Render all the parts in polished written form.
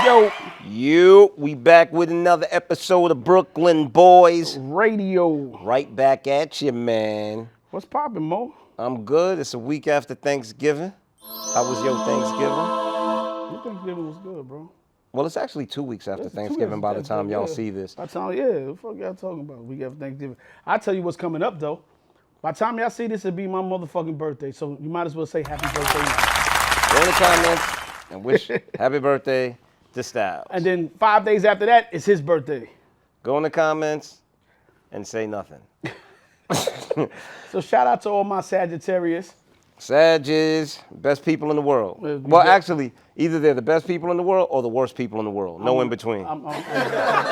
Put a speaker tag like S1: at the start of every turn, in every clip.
S1: We back with another episode of Brooklyn Boys
S2: Radio.
S1: Right back at you, man.
S2: What's poppin', Mo?
S1: I'm good. It's a week after Thanksgiving. How was your Thanksgiving?
S2: Your Thanksgiving was good, bro.
S1: Well, it's actually 2 weeks after Thanksgiving by the time y'all see this.
S2: By the time, what the fuck y'all talking about? Week after Thanksgiving. I tell you what's coming up, though. By the time y'all see this, it'll be my motherfucking birthday. So you might as well say happy birthday now.
S1: Go in the comments and wish happy birthday to Styles.
S2: And then 5 days after that, it's his birthday.
S1: Go in the comments and say nothing.
S2: So shout out to all my Sagittarius.
S1: Sagittarius, best people in the world. Well, actually, either they're the best people in the world or the worst people in the world. No in between.
S2: It's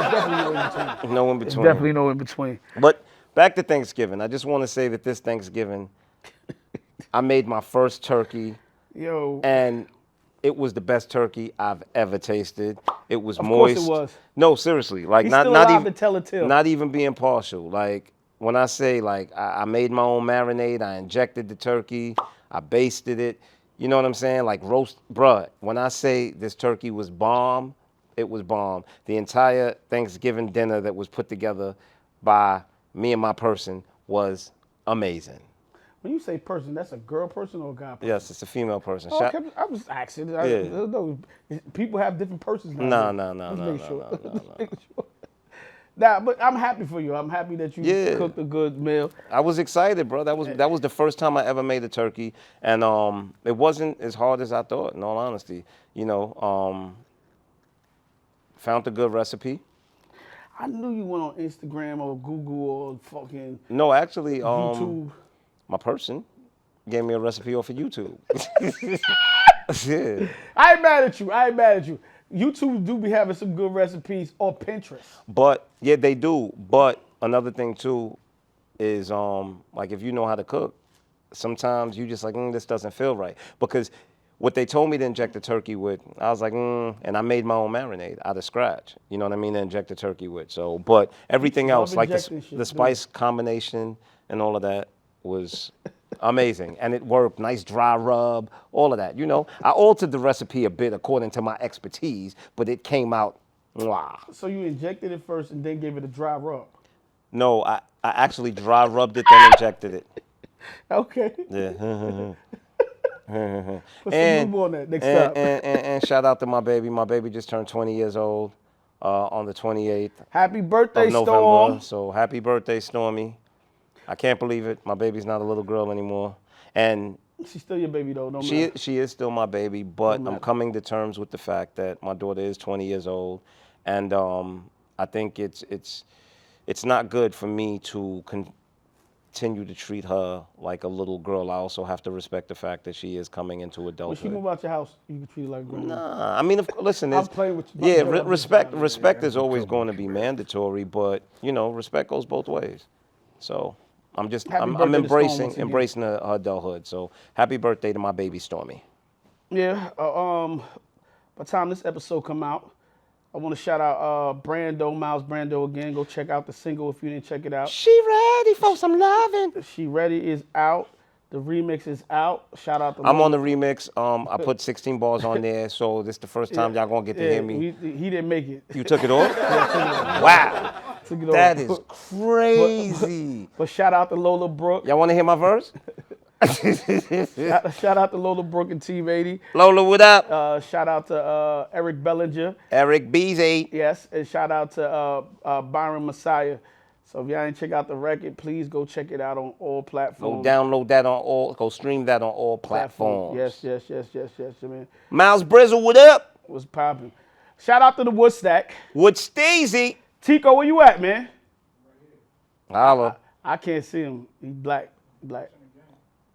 S2: definitely no in between.
S1: No in between.
S2: It's definitely no in between.
S1: But back to Thanksgiving. I just want to say that this Thanksgiving, I made my first turkey.
S2: Yo.
S1: And it was the best turkey I've ever tasted. It was
S2: moist.
S1: moist.
S2: Of course it was.
S1: No, seriously. Like
S2: He's
S1: not
S2: still alive
S1: even
S2: to tell a tale.
S1: Not even being partial. Like when I say like I made my own marinade, I injected the turkey, I basted it. You know what I'm saying? Like roast, bruh. When I say this turkey was bomb, it was bomb. The entire Thanksgiving dinner that was put together by me and my person was amazing.
S2: When you say person, that's a girl person or a guy person?
S1: Yes, it's a female person.
S2: Oh, okay. I was asking. No, people have different persons now.
S1: No.
S2: Nah, but I'm happy for you. I'm happy that you cooked a good meal.
S1: I was excited, bro. That was the first time I ever made a turkey, and it wasn't as hard as I thought. In all honesty, you know, found a good recipe.
S2: I knew you went on Instagram or Google or fucking.
S1: No, actually,
S2: YouTube.
S1: My person gave me a recipe off of YouTube. Yeah.
S2: I ain't mad at you. YouTube do be having some good recipes or Pinterest.
S1: But yeah, they do. But another thing too is like if you know how to cook, sometimes you just like this doesn't feel right, because what they told me to inject the turkey with, I was like, and I made my own marinade out of scratch. You know what I mean? To inject the turkey with. So, but everything else, like the spice combination and all of that, was amazing, and it worked. Nice dry rub, all of that. You know, I altered the recipe a bit according to my expertise, but it came out. Mwah.
S2: So you injected it first and then gave it a dry rub.
S1: No, I actually dry rubbed it, then injected it.
S2: Okay.
S1: Yeah.
S2: Put some lube on that next time.
S1: And shout out to my baby. My baby just turned 20 years old on the 28th.
S2: Happy birthday,
S1: of November.
S2: Storm.
S1: So happy birthday, Stormy. I can't believe it. My baby's not a little girl anymore. And
S2: she's still your baby, though.
S1: She is still my baby, but I'm coming to terms with the fact that my daughter is 20 years old. And I think it's not good for me to continue to treat her like a little girl. I also have to respect the fact that she is coming into adulthood.
S2: When she move out your house, you can treat her like a girl.
S1: Nah, I mean, listen,
S2: I'm playing with you.
S1: Yeah, respect is always going to be mandatory, but, you know, respect goes both ways. So I'm embracing her adulthood. So happy birthday to my baby Stormy.
S2: Yeah. By the time this episode come out, I want to shout out Miles Brando again. Go check out the single if you didn't check it out.
S1: She ready for some loving.
S2: She ready is out. The remix is out. Shout out to
S1: I'm on the remix. I put 16 bars on there, so this is the first time y'all gonna get to hear me.
S2: He didn't make it.
S1: You took it off?
S2: Yeah,
S1: wow. That
S2: is
S1: crazy.
S2: But shout out to Lola Brooke.
S1: Y'all want to hear my verse?
S2: Shout out to Lola Brooke and Team 80.
S1: Lola, what up?
S2: Shout out to Eric Bellinger.
S1: Eric Beasy.
S2: Yes, and shout out to Byron Messiah. So if y'all ain't check out the record, please go check it out on all platforms.
S1: Go download that on all, go stream that on all platforms.
S2: Yes, man.
S1: Miles Brizzle, what up?
S2: What's popping? Shout out to the Woodstack.
S1: Woodstazy.
S2: Tico, where you at, man?
S1: Holla.
S2: I can't see him. He black.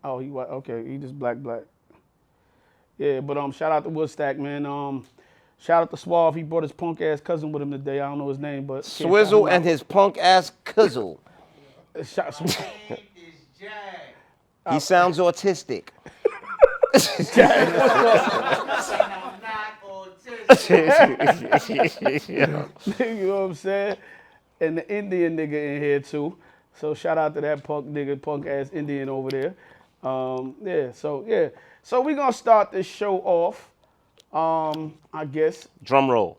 S2: Oh, he white. Okay, he just black. Yeah, but shout out to Woodstack, man. Shout out to Suave. He brought his punk ass cousin with him today. I don't know his name, but
S1: Swizzle and his punk ass cousin.
S3: His name is Jack.
S1: He sounds autistic.
S2: You know what I'm saying? And the Indian nigga in here too. So shout out to that punk ass Indian over there. So we're gonna start this show off I guess.
S1: Drum roll.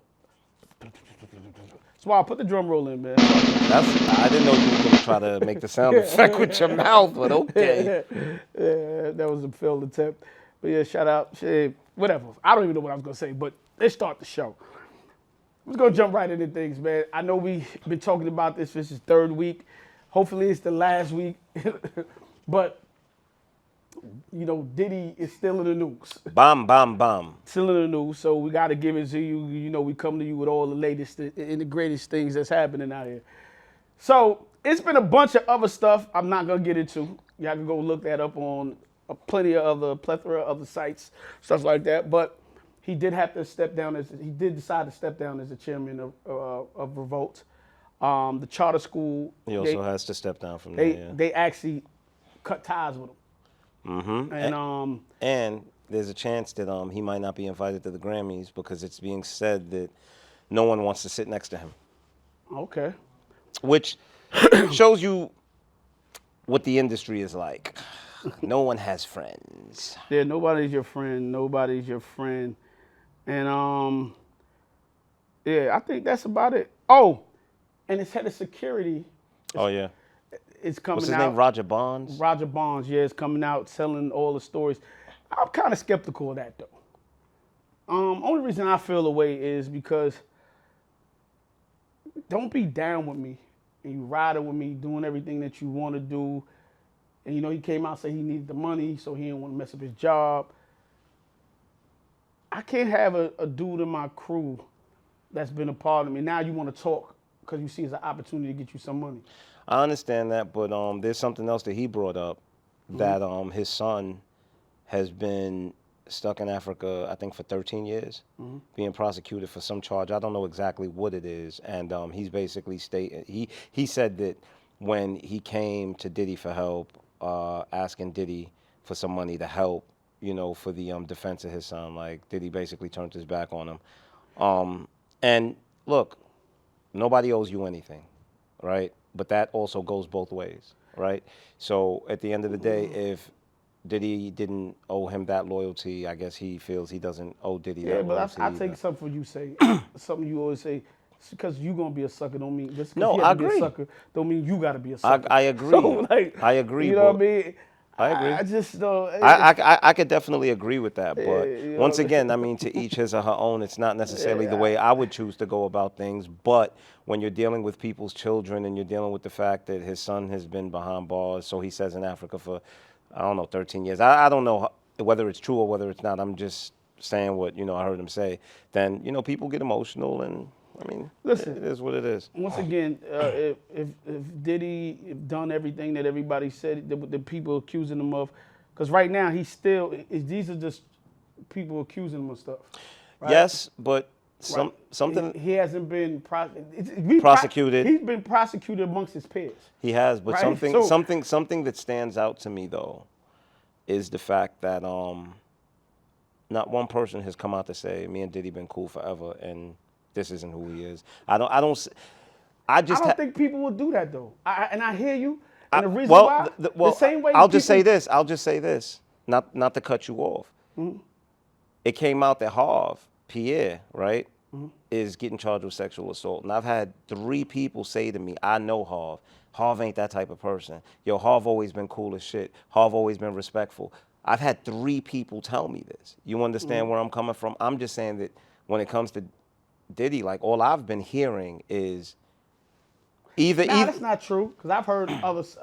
S2: So I put the drum roll in, man.
S1: I didn't know you were gonna try to make the sound effect with your mouth, but okay.
S2: Yeah, that was a failed attempt. But yeah, shout out. Shit, whatever. I don't even know what I was gonna say, but let's start the show. We're gonna jump right into things, man. I know we've been talking about this. This is third week. Hopefully it's the last week. But you know, Diddy is still in the news.
S1: Bomb, bomb, bomb.
S2: Still in the news, so we got to give it to you. You know, we come to you with all the latest and the greatest things that's happening out here. So it's been a bunch of other stuff I'm not gonna get into. Y'all can go look that up on a plethora of other sites, stuff like that. But he did have to step down he did decide to step down as the chairman of Revolt. The charter school.
S1: He also has to step down from there. Yeah.
S2: They actually cut ties with him.
S1: Mm-hmm. And there's a chance that he might not be invited to the Grammys because it's being said that no one wants to sit next to him.
S2: Okay.
S1: Which shows you what the industry is like. No one has friends.
S2: Yeah, nobody's your friend. Nobody's your friend. And yeah, I think that's about it. Oh, and his head of security.
S1: Oh yeah.
S2: It's coming out.
S1: What's his name? Roger Bonds?
S2: Roger Bonds, yeah, it's coming out telling all the stories. I'm kind of skeptical of that though. Only reason I feel the way is because don't be down with me and you riding with me, doing everything that you want to do. And you know, he came out and said he needed the money, so he didn't want to mess up his job. I can't have a dude in my crew that's been a part of me. Now you want to talk because you see it's an opportunity to get you some money.
S1: I understand that, but there's something else that he brought up, that his son has been stuck in Africa, I think, for 13 years, being prosecuted for some charge. I don't know exactly what it is, and he's basically he said that when he came to Diddy for help, asking Diddy for some money to help, you know, for the defense of his son, like Diddy basically turned his back on him. And look, nobody owes you anything, right? But that also goes both ways, right? So at the end of the day, if Diddy didn't owe him that loyalty, I guess he feels he doesn't owe Diddy that loyalty.
S2: Yeah, but I take something for you say, something you always say, because you gonna be a sucker don't mean just
S1: No,
S2: he
S1: I
S2: has to be
S1: agree.
S2: a sucker don't mean you gotta be a sucker.
S1: I agree.
S2: So, like,
S1: I agree.
S2: You know what I mean?
S1: I agree.
S2: I just don't.
S1: I could definitely agree with that, but
S2: you know
S1: once
S2: what I mean?
S1: again, I mean, to each his or her own. It's not necessarily the way I would choose to go about things, but when you're dealing with people's children and you're dealing with the fact that his son has been behind bars, so he says in Africa for, I don't know, 13 years. I don't know whether it's true or whether it's not. I'm just saying what, you know, I heard him say. Then, you know, people get emotional, and I mean,
S2: Listen,
S1: it is what it is.
S2: once again, if Diddy done everything that everybody said, the people accusing him of, because right now he's still, these are just people accusing him of stuff. Right?
S1: Yes, but
S2: Right.
S1: something
S2: He hasn't been
S1: Prosecuted.
S2: He's been prosecuted amongst his peers.
S1: he has, but
S2: Right,
S1: something that stands out to me though is the fact that not one person has come out to say me and Diddy been cool forever and this isn't who he is. I don't
S2: think people will do that though. And I hear you. And the reason
S1: well,
S2: why,
S1: well,
S2: the same way
S1: I'll just say this, not to cut you off. It came out that Harv, Pierre, right, is getting charged with sexual assault. And I've had 3 people say to me, I know Harv. Harv ain't that type of person. Yo, Harv always been cool as shit. Harv always been respectful. I've had 3 people tell me this. You understand where I'm coming from? I'm just saying that when it comes to Diddy, like, all I've been hearing is either...
S2: that's not true, because I've heard others.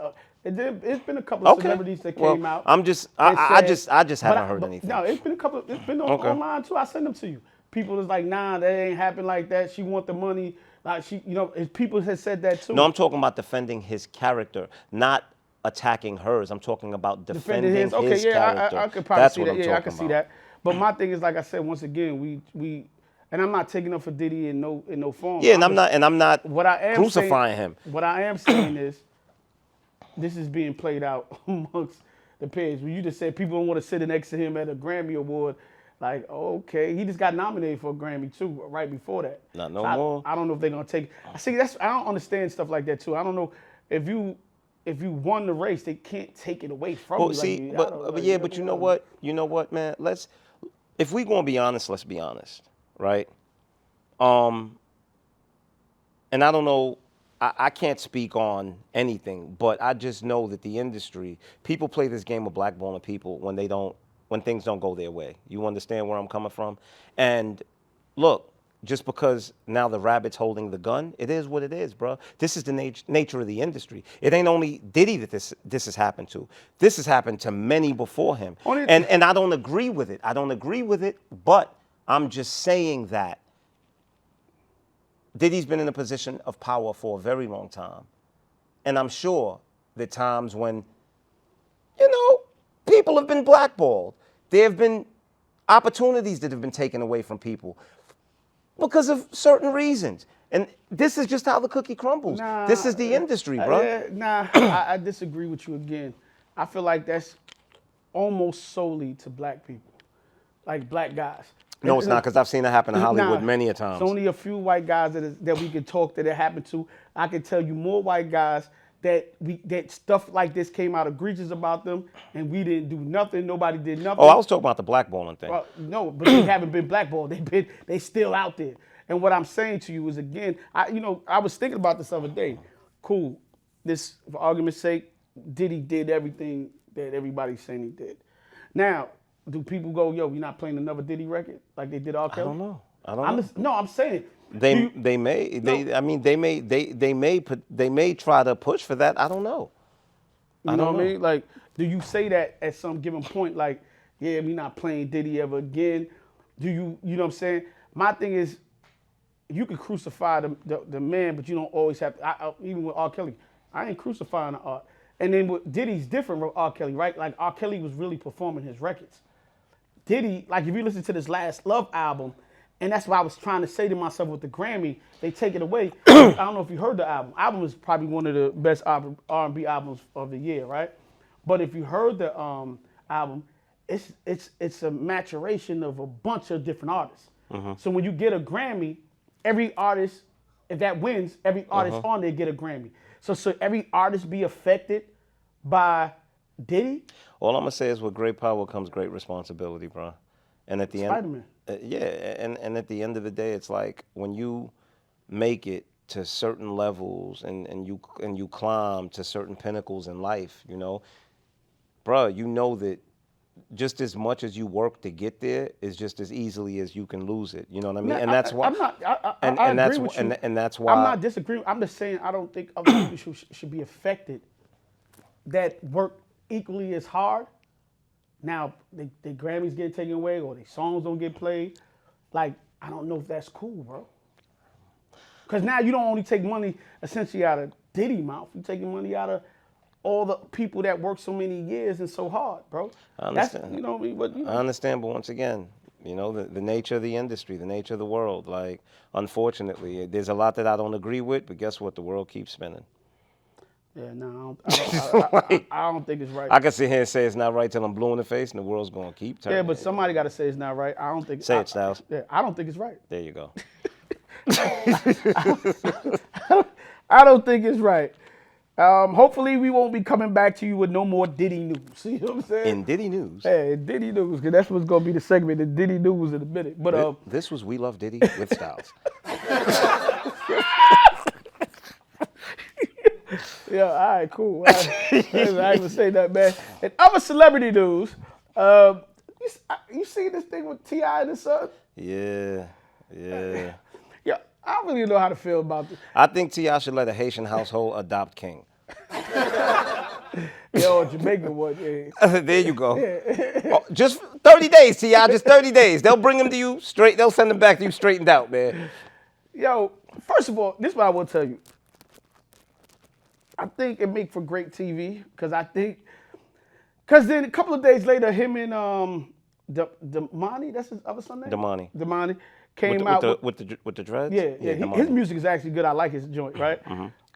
S2: It's been a couple of celebrities that came out.
S1: I just haven't heard anything.
S2: No, it's been a couple. It's been online too. I send them to you. People is like, nah, that ain't happen like that. She want the money. Like she, you know, people have said that too.
S1: No, I'm talking about defending his character, not attacking hers. I'm talking about defending his character.
S2: I could probably
S1: That's
S2: see
S1: what
S2: that.
S1: I'm
S2: Yeah, I
S1: talking
S2: can see
S1: about.
S2: that. But my thing is, like I said, once again, we, and I'm not taking up for Diddy in no form.
S1: Yeah, and I'm not
S2: What I am
S1: crucifying him.
S2: What I am saying is, this is being played out amongst the peers. When you just said people don't want to sit next to him at a Grammy Award, like, okay, he just got nominated for a Grammy too, right before that.
S1: Not no more.
S2: I don't know if they're gonna take. I don't understand stuff like that too. I don't know if you won the race, they can't take it away from
S1: Well,
S2: you.
S1: see,
S2: like,
S1: but you know what, man? if we gonna be honest, let's be honest, right? And I don't know, I can't speak on anything, but I just know that the industry, people play this game of blackballing people when things don't go their way. You understand where I'm coming from? And look, just because now the rabbit's holding the gun, it is what it is, bro. This is the nature of the industry. It ain't only Diddy that this has happened to. This has happened to many before him. And I don't agree with it. I don't agree with it, but I'm just saying that Diddy's been in a position of power for a very long time. And I'm sure that times when, people have been blackballed. There have been opportunities that have been taken away from people because of certain reasons. And this is just how the cookie crumbles. This is the industry, bro.
S2: I disagree with you again. I feel like that's almost solely to black people, like black guys.
S1: No, it's not, because I've seen it happen in Hollywood many a times.
S2: It's only a few white guys that we can talk that it happened to. I can tell you more white guys that stuff like this came out egregious about them, and we didn't do nothing. Nobody did nothing.
S1: Oh, I was talking about the blackballing thing.
S2: No, but they haven't been blackballed. They still out there. And what I'm saying to you is, again, I was thinking about this other day. Cool. This, for argument's sake, Diddy did everything that everybody's saying he did. Now, do people go, yo, you're not playing another Diddy record like they did R. Kelly?
S1: I don't know.
S2: I'm saying
S1: they may try to push for that. I don't know.
S2: You know what I mean? Like, do you say that at some given point? Like, yeah, we're not playing Diddy ever again. Do you know what I'm saying? My thing is, you can crucify the man, but you don't always have to. Even with R. Kelly, I ain't crucifying the art. And then with Diddy's different from R. Kelly, right? Like, R. Kelly was really performing his records. Diddy, like, if you listen to this last Love album, and that's what I was trying to say to myself with the Grammy, they take it away. I don't know if you heard the album. Album is probably one of the best R&B albums of the year, right? But if you heard the album, it's a maturation of a bunch of different artists. So when you get a Grammy, every artist, if that wins, every artist on there get a Grammy. So every artist be affected by Diddy?
S1: All I'm gonna say is, with great power comes great responsibility, bro. And at the
S2: Spider-Man.
S1: and at the end of the day, it's like when you make it to certain levels and you climb to certain pinnacles in life, bro, that just as much as you work to get there is just as easily as you can lose it. You know what I mean? And that's why.
S2: I agree with you.
S1: And that's why.
S2: I'm not disagreeing. I'm just saying I don't think other people should be affected that work equally as hard. Now, the Grammys get taken away or their songs don't get played. Like, I don't know if that's cool, bro. Because now you don't only take money essentially out of Diddy mouth. You're taking money out of all the people that work so many years and so hard, bro.
S1: I understand.
S2: That's, you know what I mean?
S1: I understand, but once again, the nature of the industry, the nature of the world. Like, unfortunately, there's a lot that I don't agree with, but guess what? The world keeps spinning.
S2: Yeah, no, I don't think it's right.
S1: I can sit here and say it's not right till I'm blue in the face, and the world's gonna keep turning.
S2: Yeah, but somebody got to say it's not right. I don't think.
S1: Say it, Styles.
S2: I don't think it's right.
S1: There you go.
S2: I don't think it's right. Hopefully, we won't be coming back to you with no more Diddy news. You know what I'm saying?
S1: In Diddy news.
S2: Hey, Diddy news, because that's what's gonna be the segment. The Diddy news in a minute. But
S1: this was We Love Diddy with Styles.
S2: Yeah, all right, cool. I ain't gonna say that, man. And other celebrity news, you see this thing with T.I. and his son?
S1: Yeah.
S2: Yeah, I don't really know how to feel about this.
S1: I think T.I. should let a Haitian household adopt King.
S2: Yo, Jamaica one. Yeah.
S1: There you go. Oh, just 30 days, T.I., just 30 days. They'll bring him to you straight. They'll send him back to you straightened out, man.
S2: Yo, first of all, this is what I will tell you. I think it make for great TV, because then a couple of days later, him and Damani, that's his other son name? Damani came out
S1: with the dreads.
S2: Yeah. His music is actually good. I like his joint, right?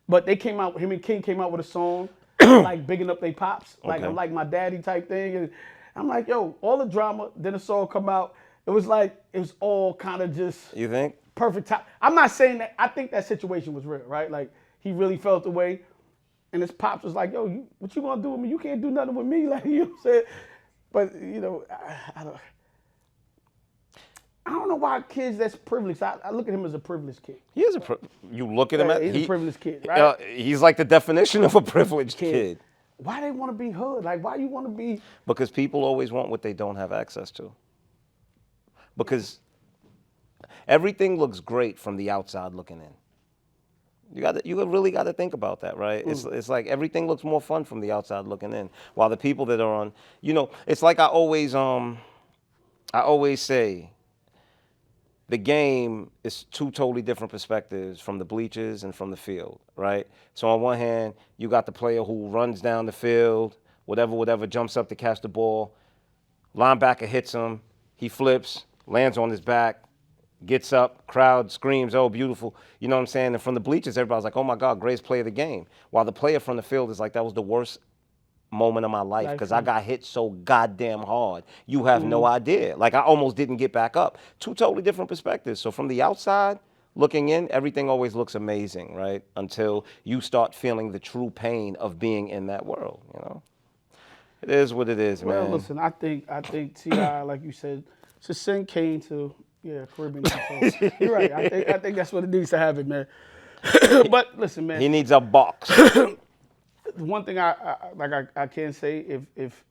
S2: But they came out. Him and King came out with a song like bigging up they pops, like I'm like my daddy type thing. And I'm like, yo, all the drama. Then the song come out. It was all kind of just.
S1: You think?
S2: Perfect time. I'm not saying that. I think that situation was real, right? Like, he really felt the way. And his pops was like, yo, what you gonna do with me? You can't do nothing with me. Like, you know what I'm saying? But, I don't. don't know why kids that's privileged. I look at him as a privileged kid.
S1: He is you look at him at
S2: He's a privileged kid, right?
S1: He's like the definition of a privileged kid.
S2: Why they want to be hood? Like, why you want to be?
S1: Because people always want what they don't have access to. Because everything looks great from the outside looking in. You really got to think about that, right? It's like everything looks more fun from the outside looking in, while the people that are on, it's like I always say, the game is two totally different perspectives from the bleachers and from the field, right? So on one hand, you got the player who runs down the field, whatever, jumps up to catch the ball, linebacker hits him, he flips, lands on his back, gets up, crowd screams, oh, beautiful. You know what I'm saying? And from the bleachers, everybody's like, oh, my God, greatest play of the game. While the player from the field is like, that was the worst moment of my life because I got hit so goddamn hard. You have no idea. Like, I almost didn't get back up. Two totally different perspectives. So from the outside looking in, everything always looks amazing, right? Until you start feeling the true pain of being in that world, It is what it is, man.
S2: Well, listen, I think T.I., like you said, should send Kane to Caribbean. So, you're right. I think that's what it needs to happen, man. But listen, man.
S1: He needs a box.
S2: One thing I can say, if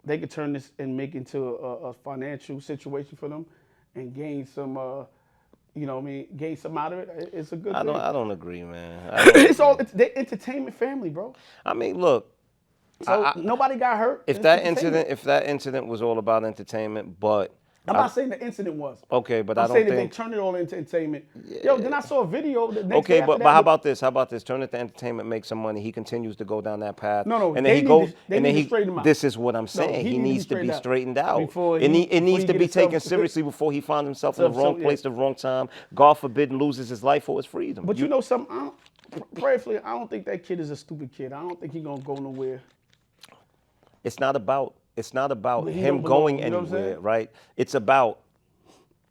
S2: they could turn this and make it into a financial situation for them and gain some, gain some out of it, it's a good thing.
S1: I don't agree, man.
S2: It's the entertainment family, bro.
S1: I mean, look.
S2: So nobody got hurt.
S1: If that incident was all about entertainment, but
S2: I'm not saying the incident was.
S1: Okay, but
S2: I'm
S1: I don't
S2: saying
S1: think
S2: that they turned it all into entertainment. Yo, then I saw a video.
S1: Okay, but how about this? How about this? Turn it to entertainment, make some money. He continues to go down that path.
S2: No,
S1: and then he goes.
S2: They need to straighten him out.
S1: This is what I'm saying. He needs to be straightened out. It needs to be taken seriously before he finds himself in the wrong place, the wrong time. God forbid, and loses his life for his freedom.
S2: But you know something? Prayerfully, I don't think that kid is a stupid kid. I don't think he's gonna go nowhere.
S1: It's not about him going anywhere, right? It's about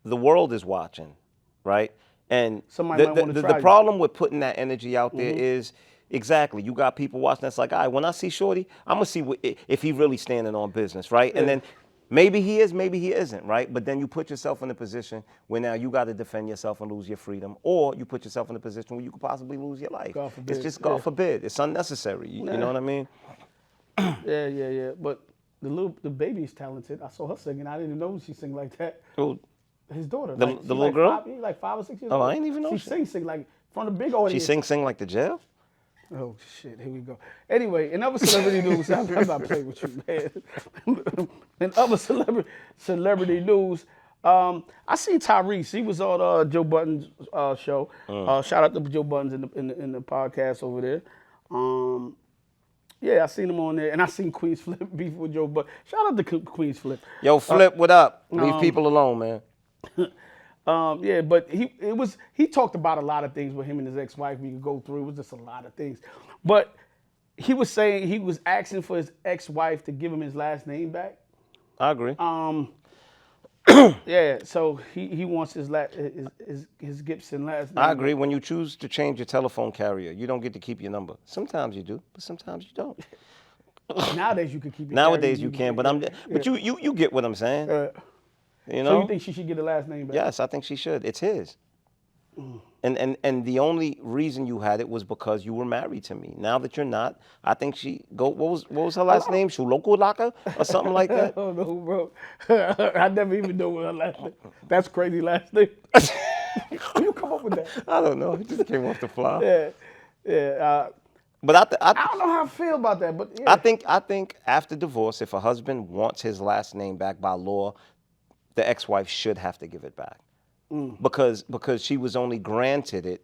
S1: the world is watching, right? And the problem with putting that energy out there is exactly, you got people watching that's like, all right, when I see Shorty, I'm gonna see if he really standing on business, right? And then maybe he is, maybe he isn't, right? But then you put yourself in a position where now you got to defend yourself and lose your freedom, or you put yourself in a position where you could possibly lose your life.
S2: God forbid.
S1: It's just God forbid. It's unnecessary. You know what I mean?
S2: Yeah. But the baby is talented. I saw her singing. I didn't know she sang like that.
S1: Who?
S2: His daughter.
S1: The little girl?
S2: Like 5 or 6 years
S1: Oh,
S2: old.
S1: I didn't even know.
S2: She sing like from the big audience.
S1: She sing like the jail?
S2: Oh shit! Here we go. Anyway, in other celebrity news, I'm not playing with you, man. In other celebrity news, I seen Tyrese. He was on Joe Budden's show. Shout out to Joe Budden's in the podcast over there. Yeah, I seen him on there, and I seen Queen's Flip beef with Joe Budden. Shout out to Queen's Flip.
S1: Yo, Flip, what up? Leave people alone, man.
S2: Yeah, but he talked about a lot of things with him and his ex-wife. We could go through. It was just a lot of things, but he was saying he was asking for his ex-wife to give him his last name back.
S1: I agree.
S2: Yeah, so he wants his Gibson last name.
S1: I agree. When you choose to change your telephone carrier, you don't get to keep your number. Sometimes you do, but sometimes you don't.
S2: Nowadays you can keep.
S1: Nowadays you can, but you get what I'm saying. You know.
S2: So you think she should get the last name back?
S1: Yes, I think she should. It's his. And the only reason you had it was because you were married to me. Now that you're not, I think what was her last name? Shulokulaka or something like that?
S2: Oh no, bro. I never even know what her last name. That's crazy last name. Where you come up with that?
S1: I don't know. It just came off the fly.
S2: Yeah.
S1: But
S2: I don't know how I feel about that. But yeah.
S1: I think after divorce, if a husband wants his last name back by law, the ex-wife should have to give it back. Because she was only granted it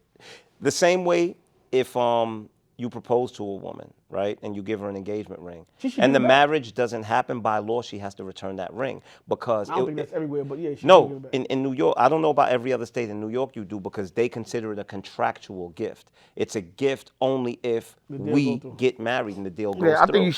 S1: the same way if you propose to a woman, right, and you give her an engagement ring, and the marriage doesn't happen by law, she has to return that ring because
S2: I don't think that's everywhere, but yeah.
S1: No, in New York, I don't know about every other state. In New York, you do because they consider it a contractual gift. It's a gift only if we get married and the deal goes through.
S2: I think you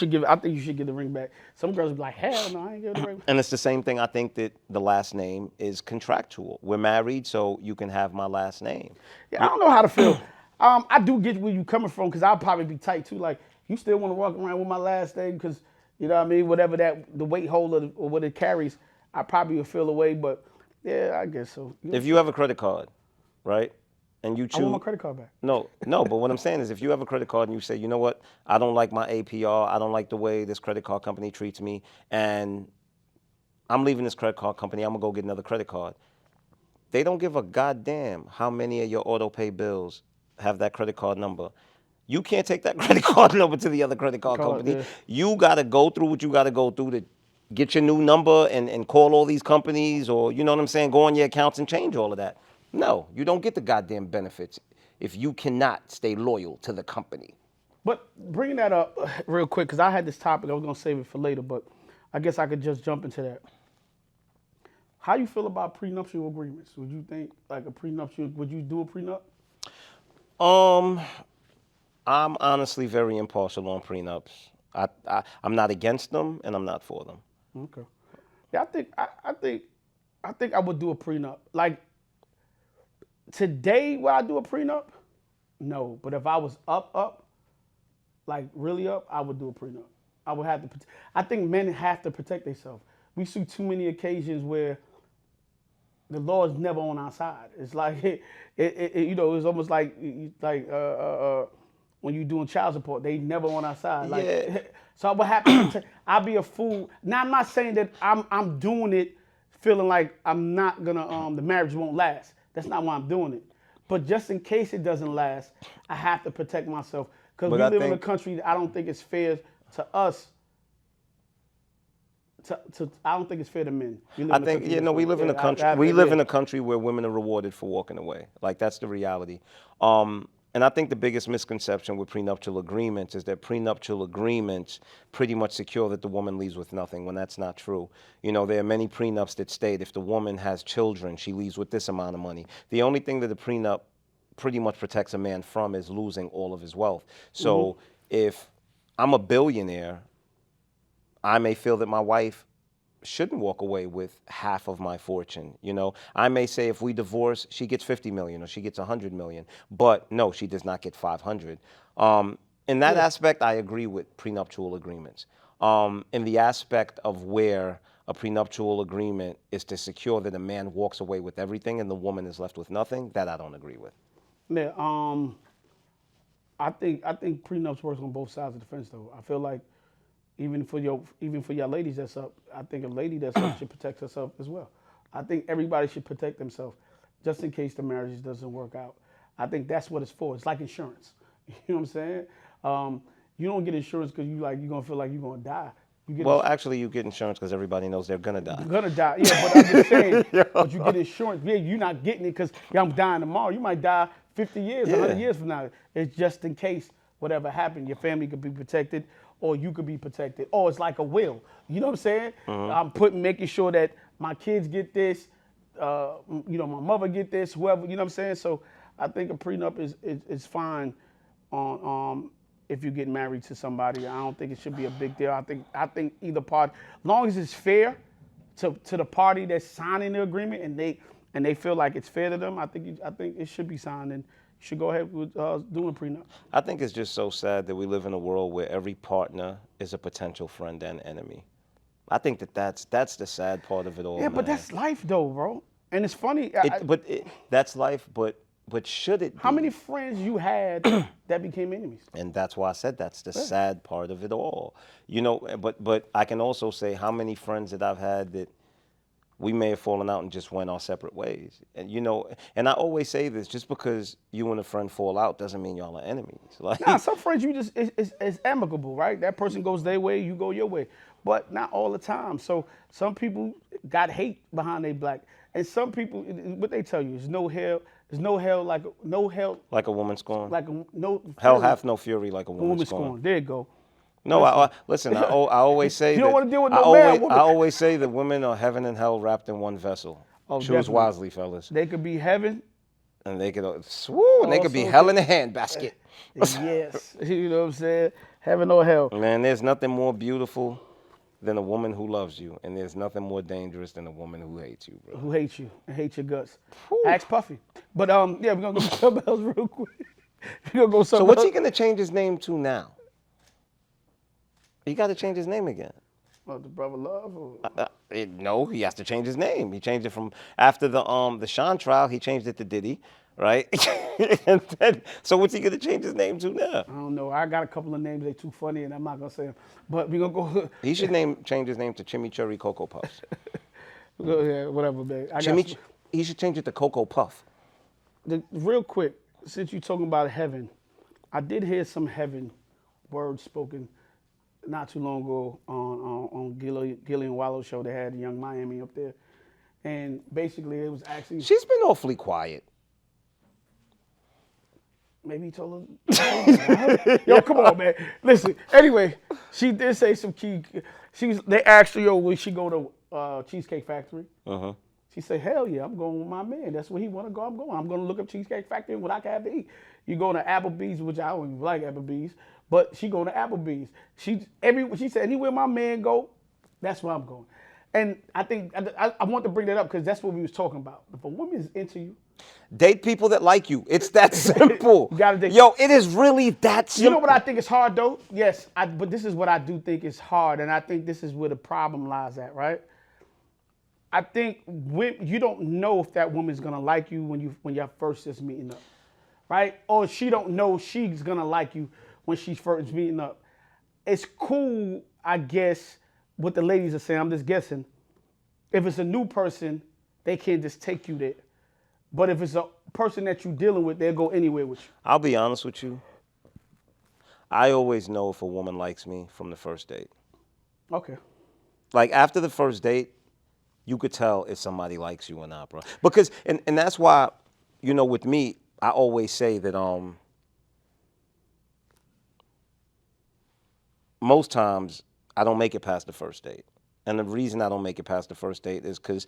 S2: should give the ring back. Some girls be like, hell no, I ain't giving the ring back.
S1: And it's the same thing. I think that the last name is contractual. We're married, so you can have my last name.
S2: Yeah, I don't know how to feel. I do get where you coming from because I'll probably be tight too. Like, you still want to walk around with my last name because, you know what I mean, whatever the weight hold or what it carries, I probably would feel away. But Yeah, I guess so.
S1: If you have a credit card, right, and you
S2: I want my
S1: choose,
S2: credit card back.
S1: no, but what I'm saying is if you have a credit card and you say, you know what, I don't like my APR, I don't like the way this credit card company treats me, and I'm leaving this credit card company, I'm gonna go get another credit card. They don't give a goddamn how many of your auto pay bills have that credit card number. You can't take that credit card number to the other credit card company.
S2: Yeah.
S1: You gotta go through what you gotta go through to get your new number and call all these companies, or you know what I'm saying, go on your accounts and change all of that. No, you don't get the goddamn benefits if you cannot stay loyal to the company.
S2: But bringing that up real quick, because I had this topic, I was gonna save it for later, but I guess I could just jump into that. How you feel about prenuptial agreements? Would you think like a prenuptial? Would you do a prenup?
S1: I'm honestly very impartial on prenups. I'm not against them and I'm not for them.
S2: Okay. Yeah, I think I would do a prenup. Like today, would I do a prenup? No, but if I was up, like really up, I would do a prenup. I would have to. I think men have to protect themselves. We see too many occasions where the law is never on our side. It's like you know, it's almost like when you're doing child support, they never on our side. Like,
S1: Yeah.
S2: so what happens? I'll be a fool. Now I'm not saying that I'm doing it feeling like I'm not gonna the marriage won't last. That's not why I'm doing it. But just in case it doesn't last, I have to protect myself because we
S1: But I
S2: live in a
S1: think-
S2: country that I don't think it's fair to us. I don't think it's fair to men. We live
S1: I
S2: in a
S1: think
S2: country
S1: you know
S2: that's-
S1: we live in a
S2: yeah,
S1: country. We live in a country where women are rewarded for walking away. Like that's the reality. And I think the biggest misconception with prenuptial agreements is that prenuptial agreements pretty much secure that the woman leaves with nothing, when that's not true. You know, there are many prenups that state if the woman has children, she leaves with this amount of money. The only thing that a prenup pretty much protects a man from is losing all of his wealth. So if I'm a billionaire, I may feel that my wife shouldn't walk away with half of my fortune. You know, I may say if we divorce, she gets 50 million or she gets 100 million, but no, she does not get 500. In that aspect, I agree with prenuptial agreements. In the aspect of where a prenuptial agreement is to secure that a man walks away with everything and the woman is left with nothing, that I don't agree with.
S2: Yeah, I think prenups works on both sides of the fence though. I feel like even for y'all ladies that's up, I think a lady that's up should protect herself as well. I think everybody should protect themselves just in case the marriage doesn't work out. I think that's what it's for. It's like insurance. You know what I'm saying? You don't get insurance because you're gonna feel like you're gonna die. You get
S1: Well, actually, you get insurance because everybody knows they're gonna die.
S2: You're gonna die. Yeah, but I'm just saying, but you get insurance. Yeah, you're not getting it because I'm dying tomorrow. You might die 50 years, 100 years from now. It's just in case whatever happened, your family could be protected or you could be protected. Or it's like a will. You know what I'm saying? I'm making sure that my kids get this, you know, my mother get this, whoever, you know what I'm saying? So I think a prenup is fine on if you get married to somebody. I don't think it should be a big deal. I think either party, as long as it's fair to the party that's signing the agreement and they feel like it's fair to them, I think it should be signed and you should go ahead with doing a prenup.
S1: I think it's just so sad that we live in a world where every partner is a potential friend and enemy. I think that's the sad part of it all.
S2: Yeah, but
S1: man.
S2: that's life though, bro. And it's funny.
S1: That's life. But should it?
S2: How
S1: be?
S2: many friends you had that became enemies?
S1: And that's why I said that's the sad part of it all. You know, but I can also say how many friends that I've had that we may have fallen out and just went our separate ways. And you know, and I always say this: just because you and a friend fall out doesn't mean y'all are enemies. Like,
S2: Nah, some friends you just it's amicable, right? That person goes their way, you go your way, but not all the time. So some people got hate behind their black, and some people what they tell you is no hell. There's no hell like
S1: like a woman scorned.
S2: like a, no
S1: Hell
S2: fury,
S1: hath no fury like a woman scorned.
S2: scorned. There you go.
S1: No, I listen. I always say
S2: You
S1: that.
S2: don't wanna deal with no mad woman.
S1: I always say that women are heaven and hell wrapped in one vessel.
S2: Oh,
S1: Choose
S2: definitely.
S1: wisely, fellas.
S2: They could be heaven.
S1: And they could, and they could be
S2: Also
S1: hell in a handbasket.
S2: Yes, you know what I'm saying? Heaven or hell.
S1: Man, there's nothing more beautiful than a woman who loves you, and there's nothing more dangerous than a woman who hates you, bro.
S2: Who hates you and hates your guts. Ask Puffy. But yeah, we're gonna go something else real quick. We're gonna go
S1: So
S2: something
S1: what's
S2: else.
S1: he gonna change his name to now? He got to change his name again.
S2: What, the brother love? Or?
S1: No, he has to change his name. He changed it from after the Sean trial. He changed it to Diddy, right? And then, so what's he gonna change his name to now?
S2: I don't know. I got a couple of names. They too funny, and I'm not gonna say them. But we gonna go.
S1: He should change his name to Chimichurri Cocoa Puffs.
S2: Yeah, whatever, man.
S1: He should change it to Cocoa Puff.
S2: Real quick, since you're talking about heaven, I did hear some heaven words spoken not too long ago on Gillian Wallow show. They had Young Miami up there, and basically it was actually
S1: She's been awfully quiet.
S2: maybe he told her. Yo, come on, man. Listen. Anyway, she did say some key. They asked her, yo, will she go to Cheesecake Factory?
S1: Uh-huh.
S2: She said, hell yeah, I'm going with my man. That's where he want to go. I'm going. I'm going to look up Cheesecake Factory and what I can have to eat. You going to Applebee's, which I don't even like Applebee's, but she going to Applebee's. She said, anywhere my man go, that's where I'm going. And I think I want to bring that up because that's what we was talking about. If a woman is into you,
S1: date people that like you. It's that simple.
S2: You gotta date.
S1: Yo, it is really that simple.
S2: You know what I think is hard though? Yes, but this is what I do think is hard, and I think this is where the problem lies at, right? I think you don't know if that woman's gonna like you when you're first just meeting up, right? Or she don't know she's gonna like you when she's first meeting up. It's cool, I guess, what the ladies are saying. I'm just guessing. If it's a new person, they can't just take you there. But if it's a person that you're dealing with, they'll go anywhere with you.
S1: I'll be honest with you. I always know if a woman likes me from the first date.
S2: Okay.
S1: Like after the first date, you could tell if somebody likes you or not, bro. Because and that's why, you know, with me, I always say that most times I don't make it past the first date. And the reason I don't make it past the first date is because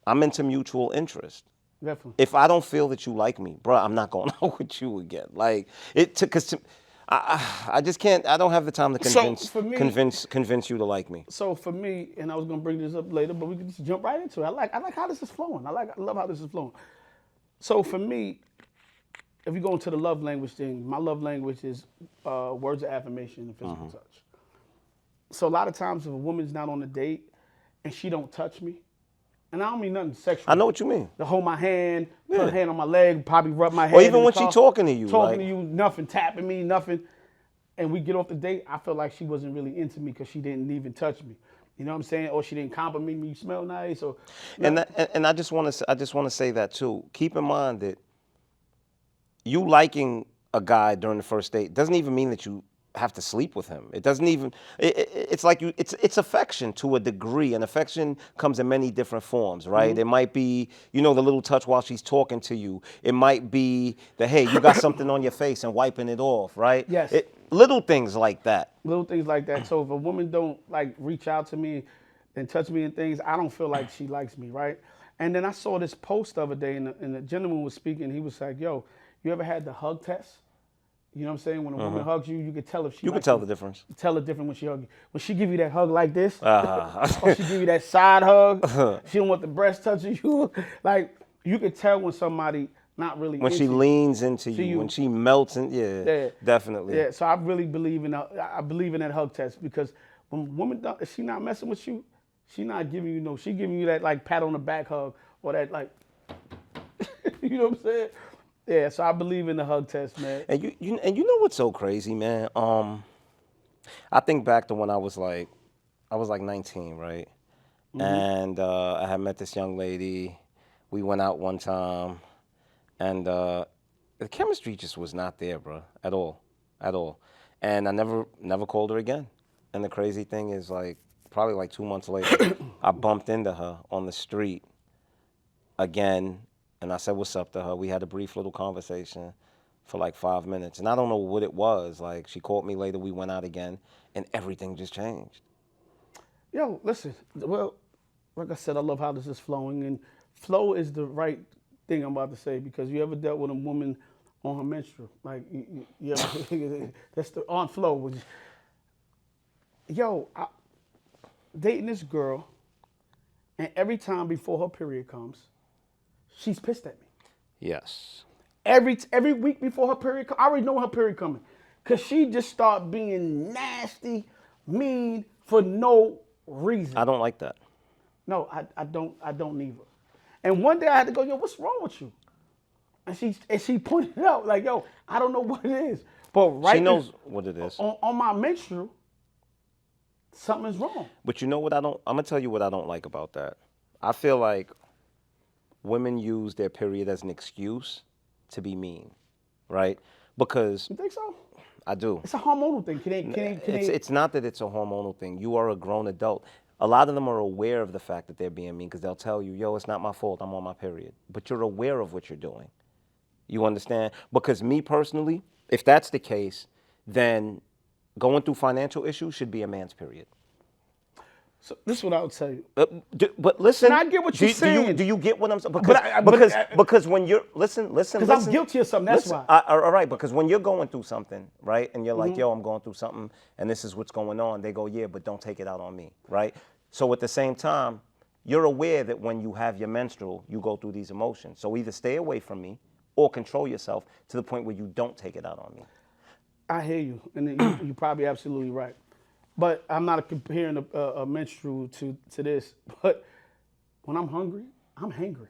S1: I'm into mutual interest.
S2: Definitely.
S1: If I don't feel that you like me, bro, I'm not going out with you again. Like because I just can't. I don't have the time to convince you to like me.
S2: So for me, and I was gonna bring this up later, but we can just jump right into it. I like how this is flowing. I love how this is flowing. So for me, if we go into the love language thing, my love language is words of affirmation and physical touch. So a lot of times, if a woman's not on a date and she don't touch me, and I don't mean nothing sexual.
S1: I know what you mean.
S2: To hold my hand, put her hand on my leg, probably rub my head.
S1: Or even when she talking to you.
S2: Talking to you, nothing, tapping me, nothing. And we get off the date, I feel like she wasn't really into me because she didn't even touch me. You know what I'm saying? Or she didn't compliment me, you smell nice. Or,
S1: and I just want to say that too. Keep in mind that you liking a guy during the first date doesn't even mean that you have to sleep with him. It doesn't even. It's like it's affection to a degree, and affection comes in many different forms, right? It might be, you know, the little touch while she's talking to you. It might be the, hey, you got something on your face and wiping it off, right?
S2: Yes.
S1: Little things like that.
S2: Little things like that. So if a woman don't like reach out to me and touch me and things, I don't feel like she likes me, right? And then I saw this post the other day, and the gentleman was speaking. He was like, "Yo, you ever had the hug test? You know what I'm saying? When a woman hugs you, you can tell if she.
S1: You can tell the difference.
S2: Tell the difference when she hug you. When she give you that hug like this, or she give you that side hug. She don't want the breast touching you. Like you can tell when somebody not really.
S1: When she leans into you, when she melts in, yeah, definitely.
S2: Yeah, so I really believe in that hug test because when a woman, if she not messing with you, she not giving you she giving you that like pat on the back hug or that like, you know what I'm saying? Yeah, so I believe in the hug test, man.
S1: And you know what's so crazy, man? I think back to when I was like 19, right? And I had met this young lady. We went out one time, and the chemistry just was not there, bro, at all. And I never called her again. And the crazy thing is, like, probably like 2 months later, I bumped into her on the street again. And I said, what's up to her? We had a brief little conversation for like 5 minutes. And I don't know what it was. Like, she called me later. We went out again. And everything just changed.
S2: Yo, listen. Well, like I said, I love how this is flowing. And flow is the right thing I'm about to say. Because you ever dealt with a woman on her menstrual? Like, that's the on flow. Yo, dating this girl. And every time before her period comes, she's pissed at me.
S1: Yes.
S2: Every week before her period, I already know her period coming. Because she just start being nasty, mean, for no reason.
S1: I don't like that.
S2: No, I don't neither. And one day I had to go, yo, what's wrong with you? And she pointed it out, like, yo, I don't know what it is. But right
S1: She knows what it is.
S2: on my menstrual, something's wrong.
S1: But you know what I'm gonna tell you what I don't like about that. I feel like women use their period as an excuse to be mean, right? Because
S2: You think so?
S1: I do.
S2: It's a hormonal thing.
S1: It's not that it's a hormonal thing. You are a grown adult. A lot of them are aware of the fact that they're being mean because they'll tell you, yo, it's not my fault, I'm on my period. But you're aware of what you're doing. You understand? Because me personally, if that's the case, then going through financial issues should be a man's period.
S2: So this is what I would tell you.
S1: But listen,
S2: And I get what you're saying.
S1: Do you get what I'm saying?
S2: But
S1: Because when you're listen,
S2: Because I'm
S1: listen.
S2: guilty of something, that's
S1: Listen,
S2: why.
S1: all right, because when you're going through something, right, and you're like,
S2: Mm-hmm.
S1: yo, I'm going through something, and this is what's going on, they go, yeah, but don't take it out on me, right? So at the same time, you're aware that when you have your menstrual, you go through these emotions. So either stay away from me or control yourself to the point where you don't take it out on me.
S2: I hear you, and you're probably absolutely right. But I'm not comparing a menstrual to this. But when I'm hungry, I'm hangry.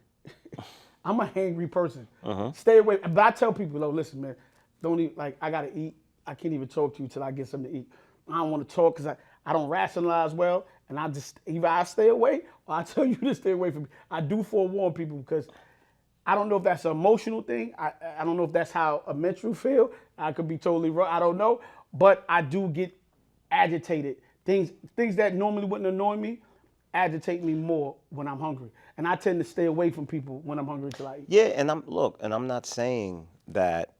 S2: I'm a hangry person. Stay away. But I tell people, though, listen, man, don't even, like, I got to eat. I can't even talk to you till I get something to eat. I don't want to talk because I don't rationalize well, and I just, either I stay away or I tell you to stay away from me. I do forewarn people because I don't know if that's an emotional thing. I don't know if that's how a menstrual feel. I could be totally wrong. I don't know. But I do get agitated. Things that normally wouldn't annoy me agitate me more when I'm hungry. And I tend to stay away from people when I'm hungry till I eat.
S1: Yeah, and I'm not saying that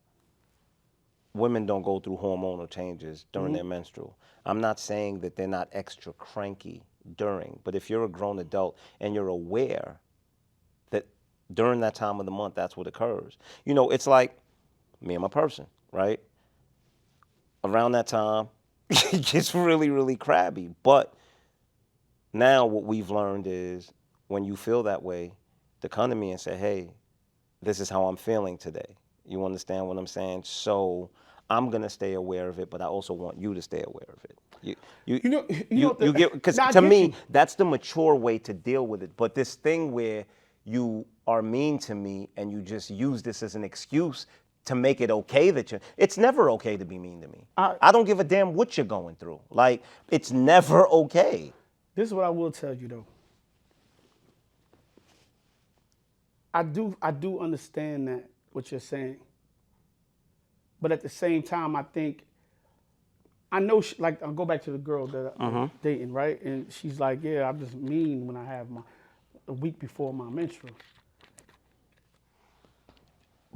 S1: women don't go through hormonal changes during their menstrual. I'm not saying that they're not extra cranky during. But if you're a grown adult and you're aware that during that time of the month, that's what occurs. You know, it's like me and my person, right? Around that time, it gets really, really crabby. But now what we've learned is when you feel that way, to come to me and say, hey, this is how I'm feeling today. You understand what I'm saying? So I'm going to stay aware of it, but I also want you to stay aware of it. You get, because to me, that's the mature way to deal with it. But this thing where you are mean to me and you just use this as an excuse to make it okay that it's never okay to be mean to me. I don't give a damn what you're going through. Like, it's never okay.
S2: This is what I will tell you, though. I do understand that, what you're saying. But at the same time, I know, like, I'll go back to the girl that I'm dating, right? And she's like, yeah, I'm just mean when I have a week before my menstrual.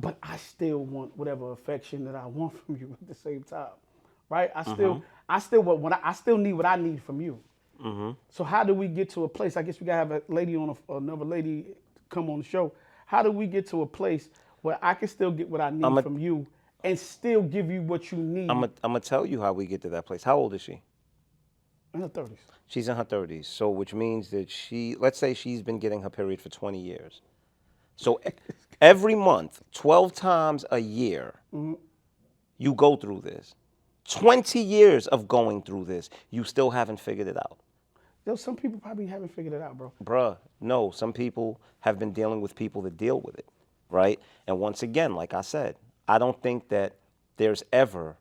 S2: But I still want whatever affection that I want from you at the same time, right? I still need what I need from you. So how do we get to a place? I guess we gotta have a lady another lady come on the show. How do we get to a place where I can still get what I need from you and still give you what you need?
S1: I'm gonna tell you how we get to that place. How old is she?
S2: In her 30s.
S1: She's in her 30s. So which means that let's say she's been getting her period for 20 years. So every month, 12 times a year, you go through this. 20 years of going through this, you still haven't figured it out.
S2: Yo, some people probably haven't figured it out, bro.
S1: Bruh, no, some people have been dealing with people that deal with it, right? And once again, like I said, I don't think that there's ever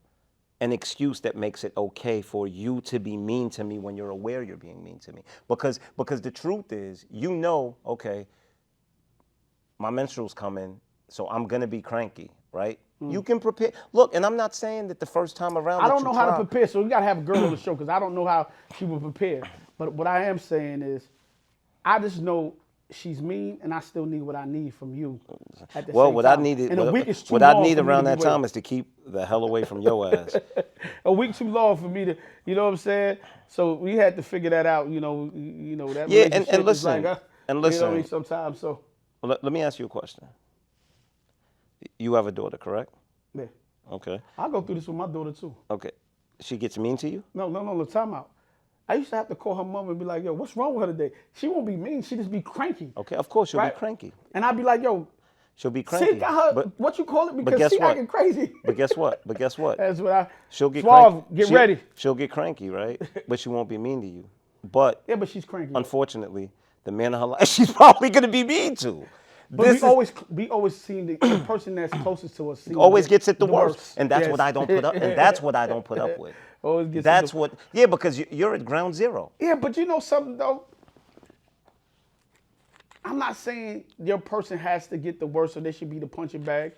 S1: an excuse that makes it okay for you to be mean to me when you're aware you're being mean to me. Because the truth is, you know, okay, my menstrual's coming, so I'm gonna be cranky, right? You can prepare. Look, and I'm not saying that the first time around.
S2: I don't know how to prepare, so we gotta have a girl on the show because I don't know how she will prepare. But what I am saying is, I just know she's mean, and I still need what I need from you. At the same time.
S1: What I need around that time is to keep the hell away from your ass.
S2: A week too long for me to, you know what I'm saying? So we had to figure that out. You know that.
S1: Yeah,
S2: relationship
S1: and
S2: is
S1: listen,
S2: like,
S1: and listen.
S2: You know what I mean? Sometimes, so.
S1: Let me ask you a question. You have a daughter, correct?
S2: Yeah.
S1: Okay.
S2: I go through this with my daughter too.
S1: Okay. She gets mean to you?
S2: No, time out. I used to have to call her mom and be like, yo, what's wrong with her today? She won't be mean, she just be cranky.
S1: Okay, of course she'll
S2: Right?
S1: be cranky.
S2: And I'd be like, yo,
S1: She'll be cranky.
S2: she got her, what you call it? Because she acting crazy.
S1: But guess what?
S2: That's what
S1: She'll get
S2: Suave,
S1: cranky.
S2: ready.
S1: She'll get cranky, right? But she won't be mean to you. But
S2: Yeah, but she's cranky.
S1: unfortunately, the man of her life, she's probably gonna be mean to.
S2: But
S1: This is,
S2: we always seen the person that's closest to us
S1: always gets it the worst.
S2: worst.
S1: And that's
S2: Yes.
S1: what I don't put up. And that's what I don't put up with.
S2: Always gets
S1: That's
S2: it
S1: what. Yeah, because you're at ground zero.
S2: Yeah, but you know something though. I'm not saying your person has to get the worst or they should be the punching bag.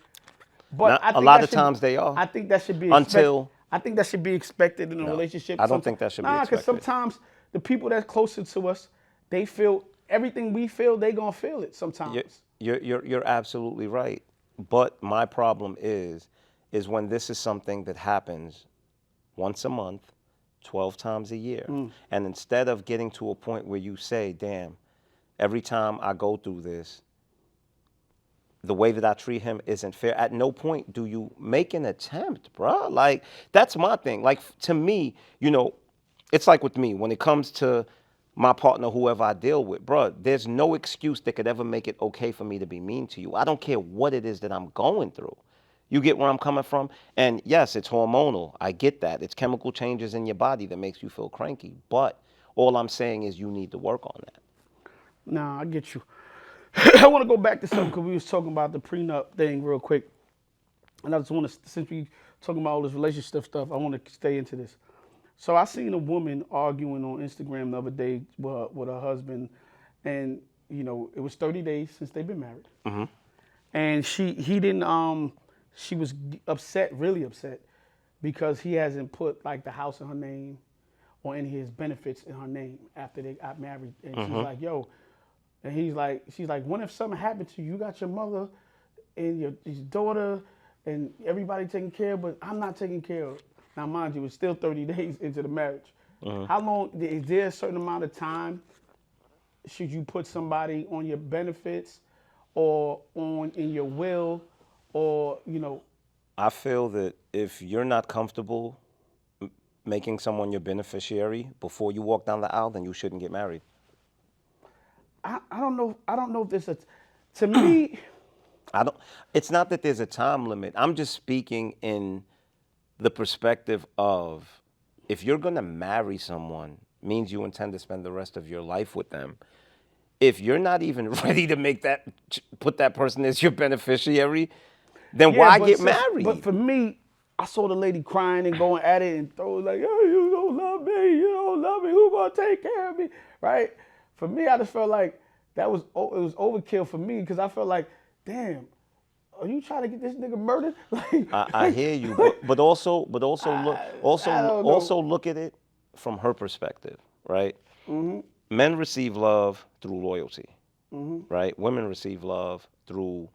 S2: But
S1: Not-
S2: I think
S1: a lot
S2: that
S1: of
S2: should-
S1: times they are.
S2: I think that should be
S1: Until-
S2: I think that should be expected in a relationship.
S1: I don't think that should be
S2: because
S1: expected.
S2: sometimes the people that's closer to us, they feel everything we feel. They gonna feel it sometimes.
S1: You're absolutely right. But my problem is when this is something that happens once a month, 12 times a year. And instead of getting to a point where you say, damn, every time I go through this, the way that I treat him isn't fair. At no point do you make an attempt, bruh. Like, that's my thing. Like, to me, you know, it's like with me, when it comes to my partner, whoever I deal with, bruh, there's no excuse that could ever make it okay for me to be mean to you. I don't care what it is that I'm going through. You get where I'm coming from? And yes, it's hormonal. I get that. It's chemical changes in your body that makes you feel cranky. But all I'm saying is you need to work on that.
S2: Nah, I get you. I want to go back to something because we was talking about the prenup thing real quick. And I just want to, since we talking about all this relationship stuff, I want to stay into this. So I seen a woman arguing on Instagram the other day with her husband, and you know it was 30 days since they've been married, and she was upset, really upset, because he hasn't put like the house in her name or any of his benefits in her name after they got married, and she's like, yo, and she's like, when if something happened to you, you got your mother and your daughter and everybody taken care of, but I'm not taken care of. Now, mind you, it's still 30 days into the marriage. How long, is there a certain amount of time should you put somebody on your benefits or in your will or, you know?
S1: I feel that if you're not comfortable making someone your beneficiary before you walk down the aisle, then you shouldn't get married.
S2: I don't know if there's to me.
S1: It's not that there's a time limit. I'm just speaking in the perspective of, if you're going to marry someone, means you intend to spend the rest of your life with them. If you're not even ready to put that person as your beneficiary, then why get married?
S2: But for me, I saw the lady crying and going at it and throwing like, oh, you don't love me, you don't love me, who gonna take care of me, right? For me, I just felt like it was overkill for me because I felt like, damn, are you trying to get this nigga murdered? Like,
S1: I hear you, but also look at it from her perspective, right? Men receive love through loyalty, right? Women receive love through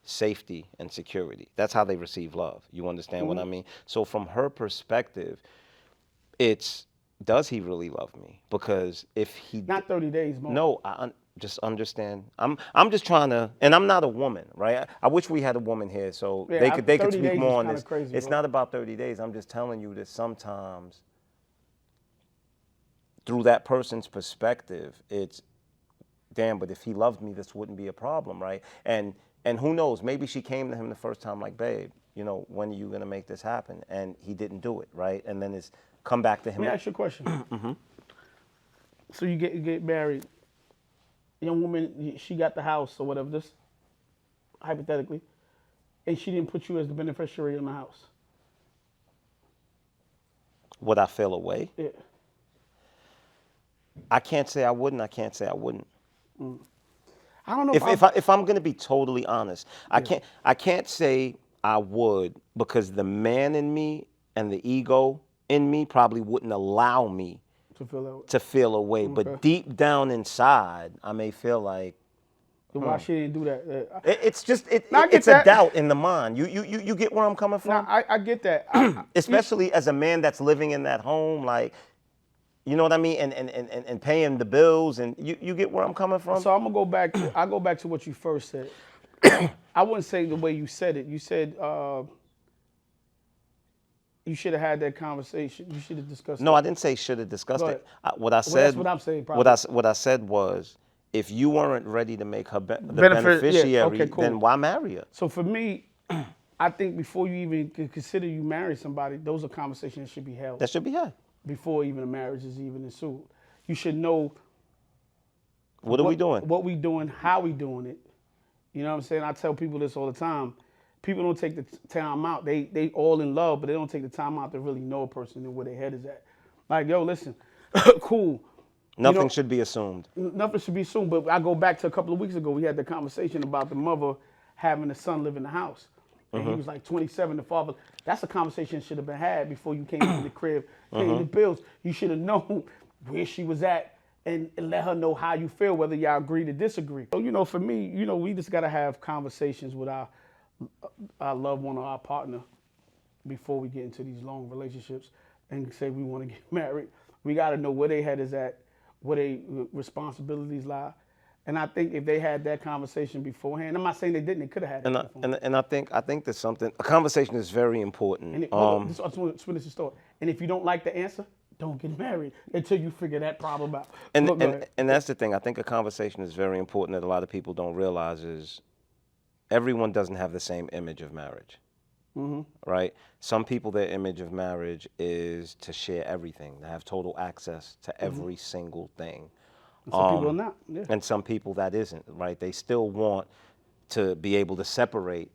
S1: safety and security. That's how they receive love. You understand what I mean? So from her perspective, it's, does he really love me? Because if he
S2: not 30 days, Mo.
S1: No, just understand. I'm just trying to, and I'm not a woman, right? I wish we had a woman here so they could
S2: 30
S1: speak
S2: days
S1: more
S2: is
S1: on
S2: kinda
S1: this.
S2: crazy,
S1: It's
S2: bro.
S1: not about 30 days. I'm just telling you that sometimes through that person's perspective, it's, damn, but if he loved me, this wouldn't be a problem, right? And who knows, maybe she came to him the first time like, babe, you know, when are you gonna make this happen? And he didn't do it, right? And then it's come back to him.
S2: Let me ask you a question. So you get married, young woman, she got the house or whatever, this hypothetically, and she didn't put you as the beneficiary in the house.
S1: Would I feel away?
S2: Yeah.
S1: I can't say I wouldn't. I can't say I wouldn't.
S2: I don't know
S1: If I'm gonna be totally honest, I can't say I would, because the man in me and the ego in me probably wouldn't allow me
S2: to feel
S1: away. Okay. But deep down inside, I may feel like,
S2: why she didn't do that.
S1: it's
S2: that.
S1: a doubt in the mind. You get where I'm coming from?
S2: No, I get that.
S1: Especially as a man that's living in that home, like, you know what I mean, and paying the bills, and you get where I'm coming from.
S2: So I'm gonna go back. I'll go back to what you first said. I wouldn't say the way you said it. You said you should have had that conversation. You should have discussed.
S1: No,
S2: it.
S1: I didn't say should have discussed it. What I said.
S2: That's what I'm saying. Probably.
S1: What I said was, if you weren't ready to make her the beneficiary,
S2: yeah, okay, cool.
S1: then why marry her?
S2: So for me, I think before you even consider you marry somebody, those are conversations that should be held.
S1: That should be had.
S2: Before even a marriage is even ensued. You should know
S1: What are we doing?
S2: What we doing, how we doing it. You know what I'm saying? I tell people this all the time. People don't take the time out. They all in love, but they don't take the time out to really know a person and where their head is at. Like, yo, listen, cool.
S1: Nothing should be assumed.
S2: Nothing should be assumed. But I go back to a couple of weeks ago. We had the conversation about the mother having the son live in the house. And he was like 27, the father. That's a conversation that should have been had before you came to the crib, paying the bills. You should have known where she was at and let her know how you feel, whether y'all agree to disagree. So, for me, we just got to have conversations with our loved one or our partner before we get into these long relationships and say we want to get married. We got to know where their head is at, where their responsibilities lie. And I think if they had that conversation beforehand, I'm not saying they didn't, they could have had that beforehand.
S1: And I think there's something, a conversation is very important.
S2: And I just want to finish the story. And if you don't like the answer, don't get married until you figure that problem out.
S1: And that's the thing. I think a conversation is very important that a lot of people don't realize is everyone doesn't have the same image of marriage. Right? Some people, their image of marriage is to share everything, to have total access to every single thing.
S2: Some people are not. Yeah.
S1: And some people that isn't, right? They still want to be able to separate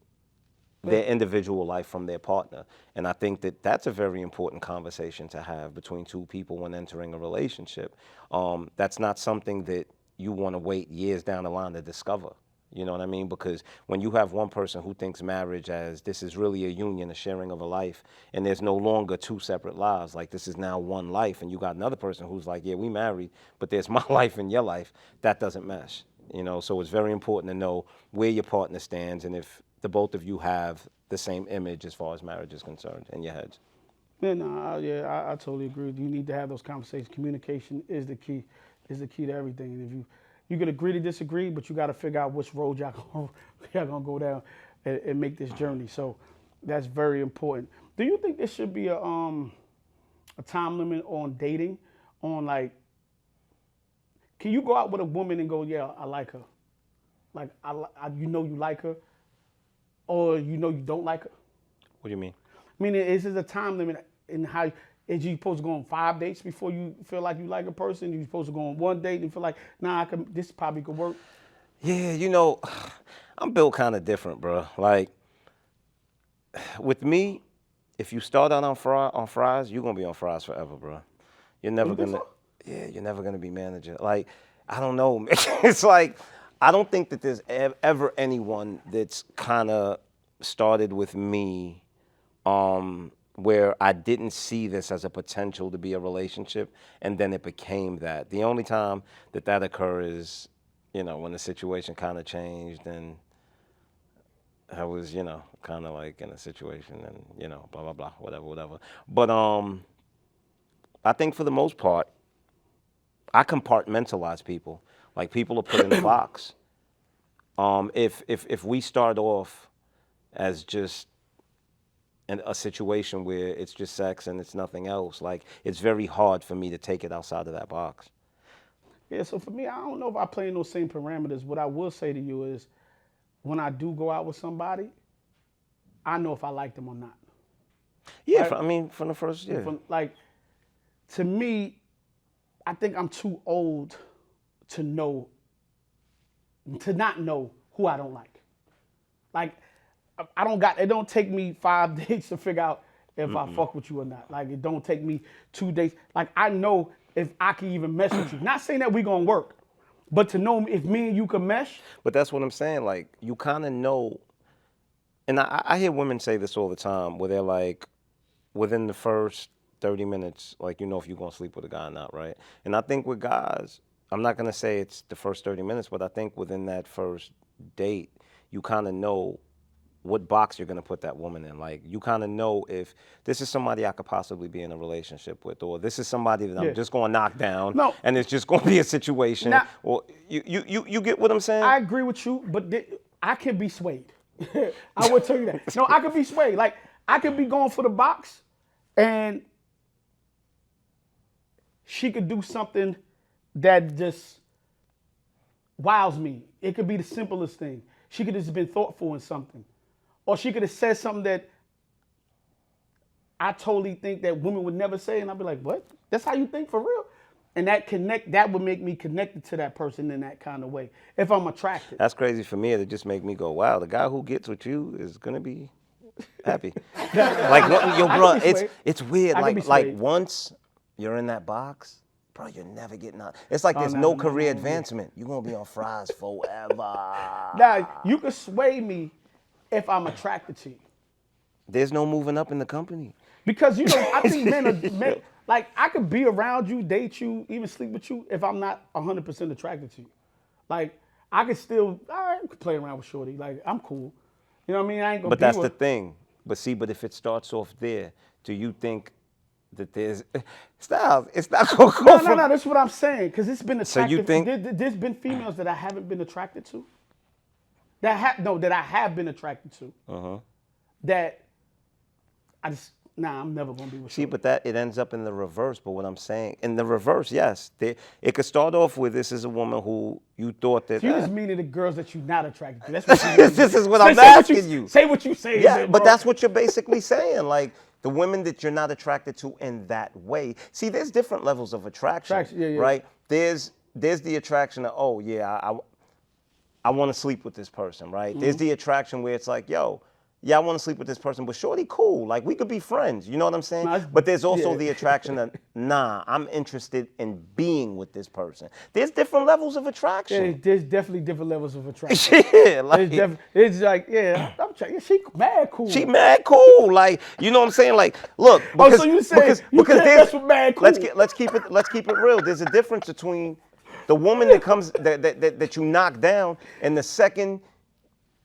S1: their individual life from their partner. And I think that that's a very important conversation to have between two people when entering a relationship. That's not something that you want to wait years down the line to discover. You know what I mean? Because when you have one person who thinks marriage as this is really a union, a sharing of a life, and there's no longer two separate lives, like this is now one life, and you got another person who's like, yeah, we married, but there's my life and your life, that doesn't mesh. So it's very important to know where your partner stands and if the both of you have the same image as far as marriage is concerned in your heads.
S2: Yeah, I totally agree. You need to have those conversations. Communication is the key to everything. And if you could agree to disagree, but you got to figure out which road y'all gonna go down and make this journey. So that's very important. Do you think there should be a time limit on dating? On like, can you go out with a woman and go, yeah, I like her, like you like her, or you don't like her?
S1: What do you mean?
S2: I mean, is there a time limit in how? Is you supposed to go on 5 dates before you feel like you like a person? You supposed to go on one date and feel like, nah, this probably could work?
S1: Yeah, I'm built kind of different, bro. Like, with me, if you start out on fries, you're going to be on fries forever, bro. You're never going to, you're never going to be manager. Like, I don't know. It's like, I don't think that there's ever anyone that's kind of started with me, where I didn't see this as a potential to be a relationship, and then it became that. The only time that occurs is, when the situation kind of changed and I was, kind of like in a situation and, blah, blah, blah, whatever. But I think for the most part, I compartmentalize people. Like, people are put in a box. If we start off as just in a situation where it's just sex and it's nothing else, like, it's very hard for me to take it outside of that box.
S2: Yeah, so for me, I don't know if I play in those same parameters. What I will say to you is, when I do go out with somebody, I know if I like them or not.
S1: Yeah, from the first, yeah.
S2: To me, I think I'm too old to not know who I don't like. Like, it don't take me 5 days to figure out if I fuck with you or not. Like, it don't take me 2 days. Like, I know if I can even mesh with you. Not saying that we gonna work, but to know if me and you can mesh.
S1: But that's what I'm saying. Like, you kind of know, and I hear women say this all the time, where they're like, within the first 30 minutes, like, if you're gonna sleep with a guy or not, right? And I think with guys, I'm not gonna say it's the first 30 minutes, but I think within that first date, you kind of know what box you're going to put that woman in. Like, you kind of know if this is somebody I could possibly be in a relationship with, or this is somebody that I'm just going to knock down, and it's just going to be a situation. Now, or you get what I'm saying?
S2: I agree with you, but I can be swayed. I would tell you that. No, I could be swayed. Like, I could be going for the box, and she could do something that just wows me. It could be the simplest thing. She could have just been thoughtful in something. Or she could have said something that I totally think that women would never say, and I'd be like, what? That's how you think for real? And that would make me connected to that person in that kind of way if I'm attracted.
S1: That's crazy for me. It just make me go, wow, the guy who gets with you is gonna be happy. Like, yo, bro,
S2: can be swayed.
S1: it's weird.
S2: I can be
S1: Like
S2: swayed.
S1: once you're in that box, bro, you're never getting out. It's like there's
S2: no,
S1: no career
S2: no.
S1: advancement. You're gonna be on fries forever.
S2: Now, you can sway me if I'm attracted to you.
S1: There's no moving up in the company.
S2: Because, I think men, like, I could be around you, date you, even sleep with you if I'm not 100% attracted to you. Like, I could play around with shorty. Like, I'm cool. You know what I mean? I ain't gonna
S1: But
S2: be
S1: that's
S2: with,
S1: the thing. But if it starts off there, do you think that there's Styles? It's not gonna go
S2: No,
S1: from.
S2: that's what I'm saying. Because it's been attractive.
S1: So you think-
S2: there's been females that I haven't been attracted to. That I have been attracted to. That I'm never gonna be with
S1: See,
S2: you.
S1: but it ends up in the reverse. But what I'm saying, in the reverse, yes, it could start off with this is a woman who you thought that.
S2: You just meaning the girls that you're not attracted to. That's what you mean.
S1: This is what I'm
S2: Say what
S1: asking you.
S2: Say what you say.
S1: Yeah,
S2: man,
S1: but
S2: bro.
S1: that's what you're basically saying. Like the women that you're not attracted to in that way. See, there's different levels of attraction,
S2: Yeah.
S1: right? There's the attraction of, oh yeah, I want to sleep with this person, right? There's the attraction where it's like, yo, yeah, I want to sleep with this person, but shorty, cool. Like we could be friends. You know what I'm saying?
S2: No,
S1: but there's also the attraction of, nah, I'm interested in being with this person. There's different levels of attraction.
S2: There's definitely different levels of attraction.
S1: Yeah, like
S2: It's like, I'm checking. She mad cool.
S1: she mad cool. Like, you know what I'm saying? Like, look, because,
S2: so you saying you can't
S1: there's-
S2: mess with mad cool.
S1: let's keep it real. There's a difference between the woman that comes that you knock down and the second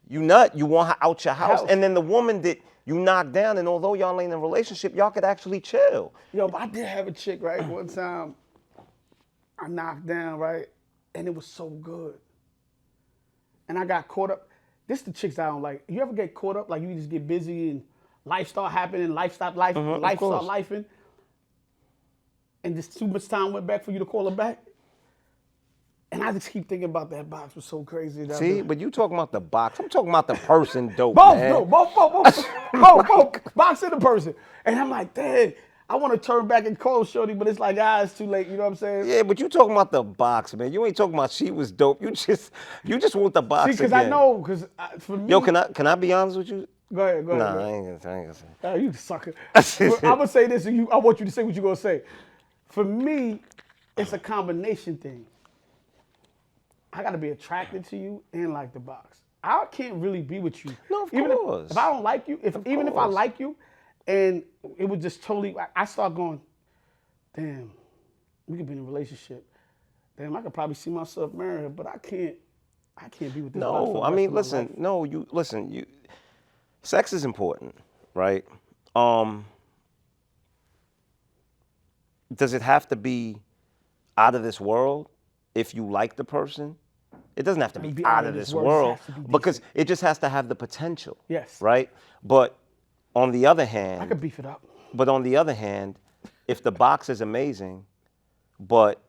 S1: you want her out your house. And then the woman that you knock down, and although y'all ain't in a relationship, y'all could actually chill.
S2: Yo, but I did have a chick, right? One time I knocked down, right? And it was so good. And I got caught up. This the chicks I don't like. You ever get caught up? Like you just get busy and life start happening, life start lifing. And just too much time went back for you to call her back. And I just keep thinking about that box. It was so crazy.
S1: See, but you talking about the box. I'm talking about the person dope,
S2: Both,
S1: man.
S2: no, both, box and the person. And I'm like, dang, I want to turn back and call shorty, but it's like, it's too late. You know what I'm saying?
S1: Yeah, but you talking about the box, man. You ain't talking about she was dope. You just want the box
S2: See, because
S1: again.
S2: I know, because for me.
S1: Yo, can I be honest with you?
S2: Go ahead.
S1: Nah, I ain't gonna say.
S2: Oh, you sucker. I'm gonna say this, and I want you to say what you're gonna say. For me, it's a combination thing. I gotta be attracted to you and like the box. I can't really be with you.
S1: No, of
S2: even
S1: course.
S2: If I don't like you, if I like you, and it was just totally, I start going, damn, we could be in a relationship. Damn, I could probably see myself marrying her, but I can't be with this. box for
S1: No,
S2: the
S1: I
S2: rest
S1: mean,
S2: of my
S1: listen.
S2: life.
S1: No, you. Sex is important, right? Does it have to be out of this world if you like the person? It doesn't have to be out of this world
S2: It has to be
S1: because it just has to have the potential.
S2: Yes.
S1: Right? But on the other hand,
S2: I could beef it up.
S1: But on the other hand, if the box is amazing, but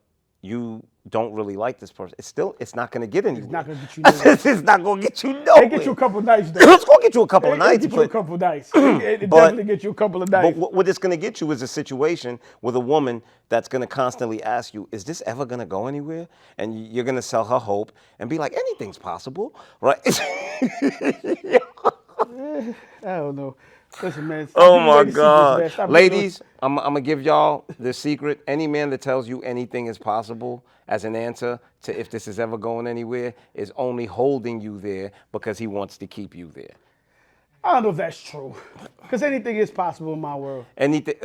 S1: you don't really like this person, it's not going to get anywhere.
S2: It's not gonna get you nowhere.
S1: It's not going to get you nowhere.
S2: It get you a couple of nights though.
S1: It's going to get you a couple of nights.
S2: It get you a
S1: But,
S2: couple of nights. It
S1: but-
S2: definitely get you a couple of nights.
S1: but what it's going to get you is a situation with a woman that's going to constantly ask you, is this ever going to go anywhere? And you're going to sell her hope and be like, anything's possible, right?
S2: I don't know. Listen, man. stop
S1: Oh
S2: giving
S1: my
S2: away the secrets, man.
S1: God.
S2: Stop giving
S1: Ladies, I'm going to give y'all the secret. Any man that tells you anything is possible as an answer to if this is ever going anywhere is only holding you there because he wants to keep you there.
S2: I don't know if that's true. Because anything is possible in my world.
S1: Anything,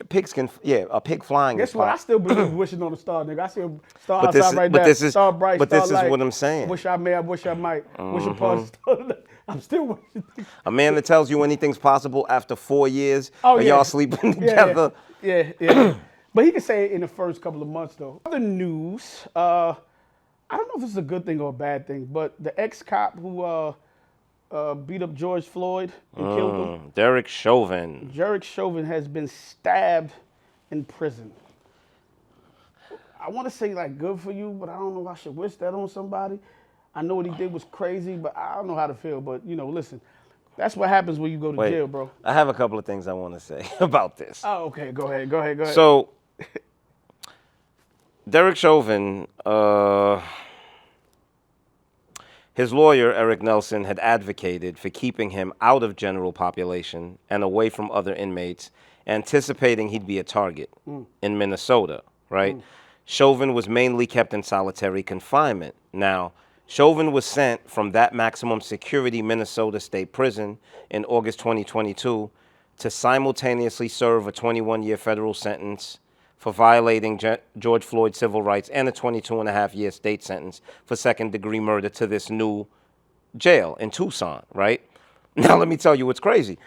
S1: pigs can, a pig flying
S2: Guess
S1: is
S2: what? I
S1: possible.
S2: still believe wishing on a star, nigga. I see a star
S1: But
S2: outside
S1: this is-
S2: right
S1: but
S2: now.
S1: this is-
S2: Star bright,
S1: but
S2: star
S1: this is
S2: light.
S1: what I'm saying.
S2: Wish I may, I wish I might. Wish upon star. I'm still wishing.
S1: A man that tells you anything's possible after 4 years
S2: Oh,
S1: and
S2: yeah.
S1: y'all sleeping together.
S2: Yeah. But he can say it in the first couple of months, though. Other news, I don't know if this is a good thing or a bad thing, but the ex-cop who beat up George Floyd and killed him,
S1: Derek Chauvin.
S2: Derek Chauvin, has been stabbed in prison. I want to say, like, good for you, but I don't know if I should wish that on somebody. I know what he did was crazy, but I don't know how to feel. But, listen, that's what happens when you go to
S1: Wait,
S2: jail, bro.
S1: I have a couple of things I want to say about this.
S2: Oh, okay. Go ahead.
S1: So, Derek Chauvin, his lawyer, Eric Nelson, had advocated for keeping him out of general population and away from other inmates, anticipating he'd be a target in Minnesota, right? Chauvin was mainly kept in solitary confinement. Now, Chauvin was sent from that maximum security Minnesota State Prison in August 2022 to simultaneously serve a 21-year federal sentence for violating George Floyd's civil rights and a 22-and-a-half-year state sentence for second-degree murder to this new jail in Tucson, right? Now, let me tell you what's crazy.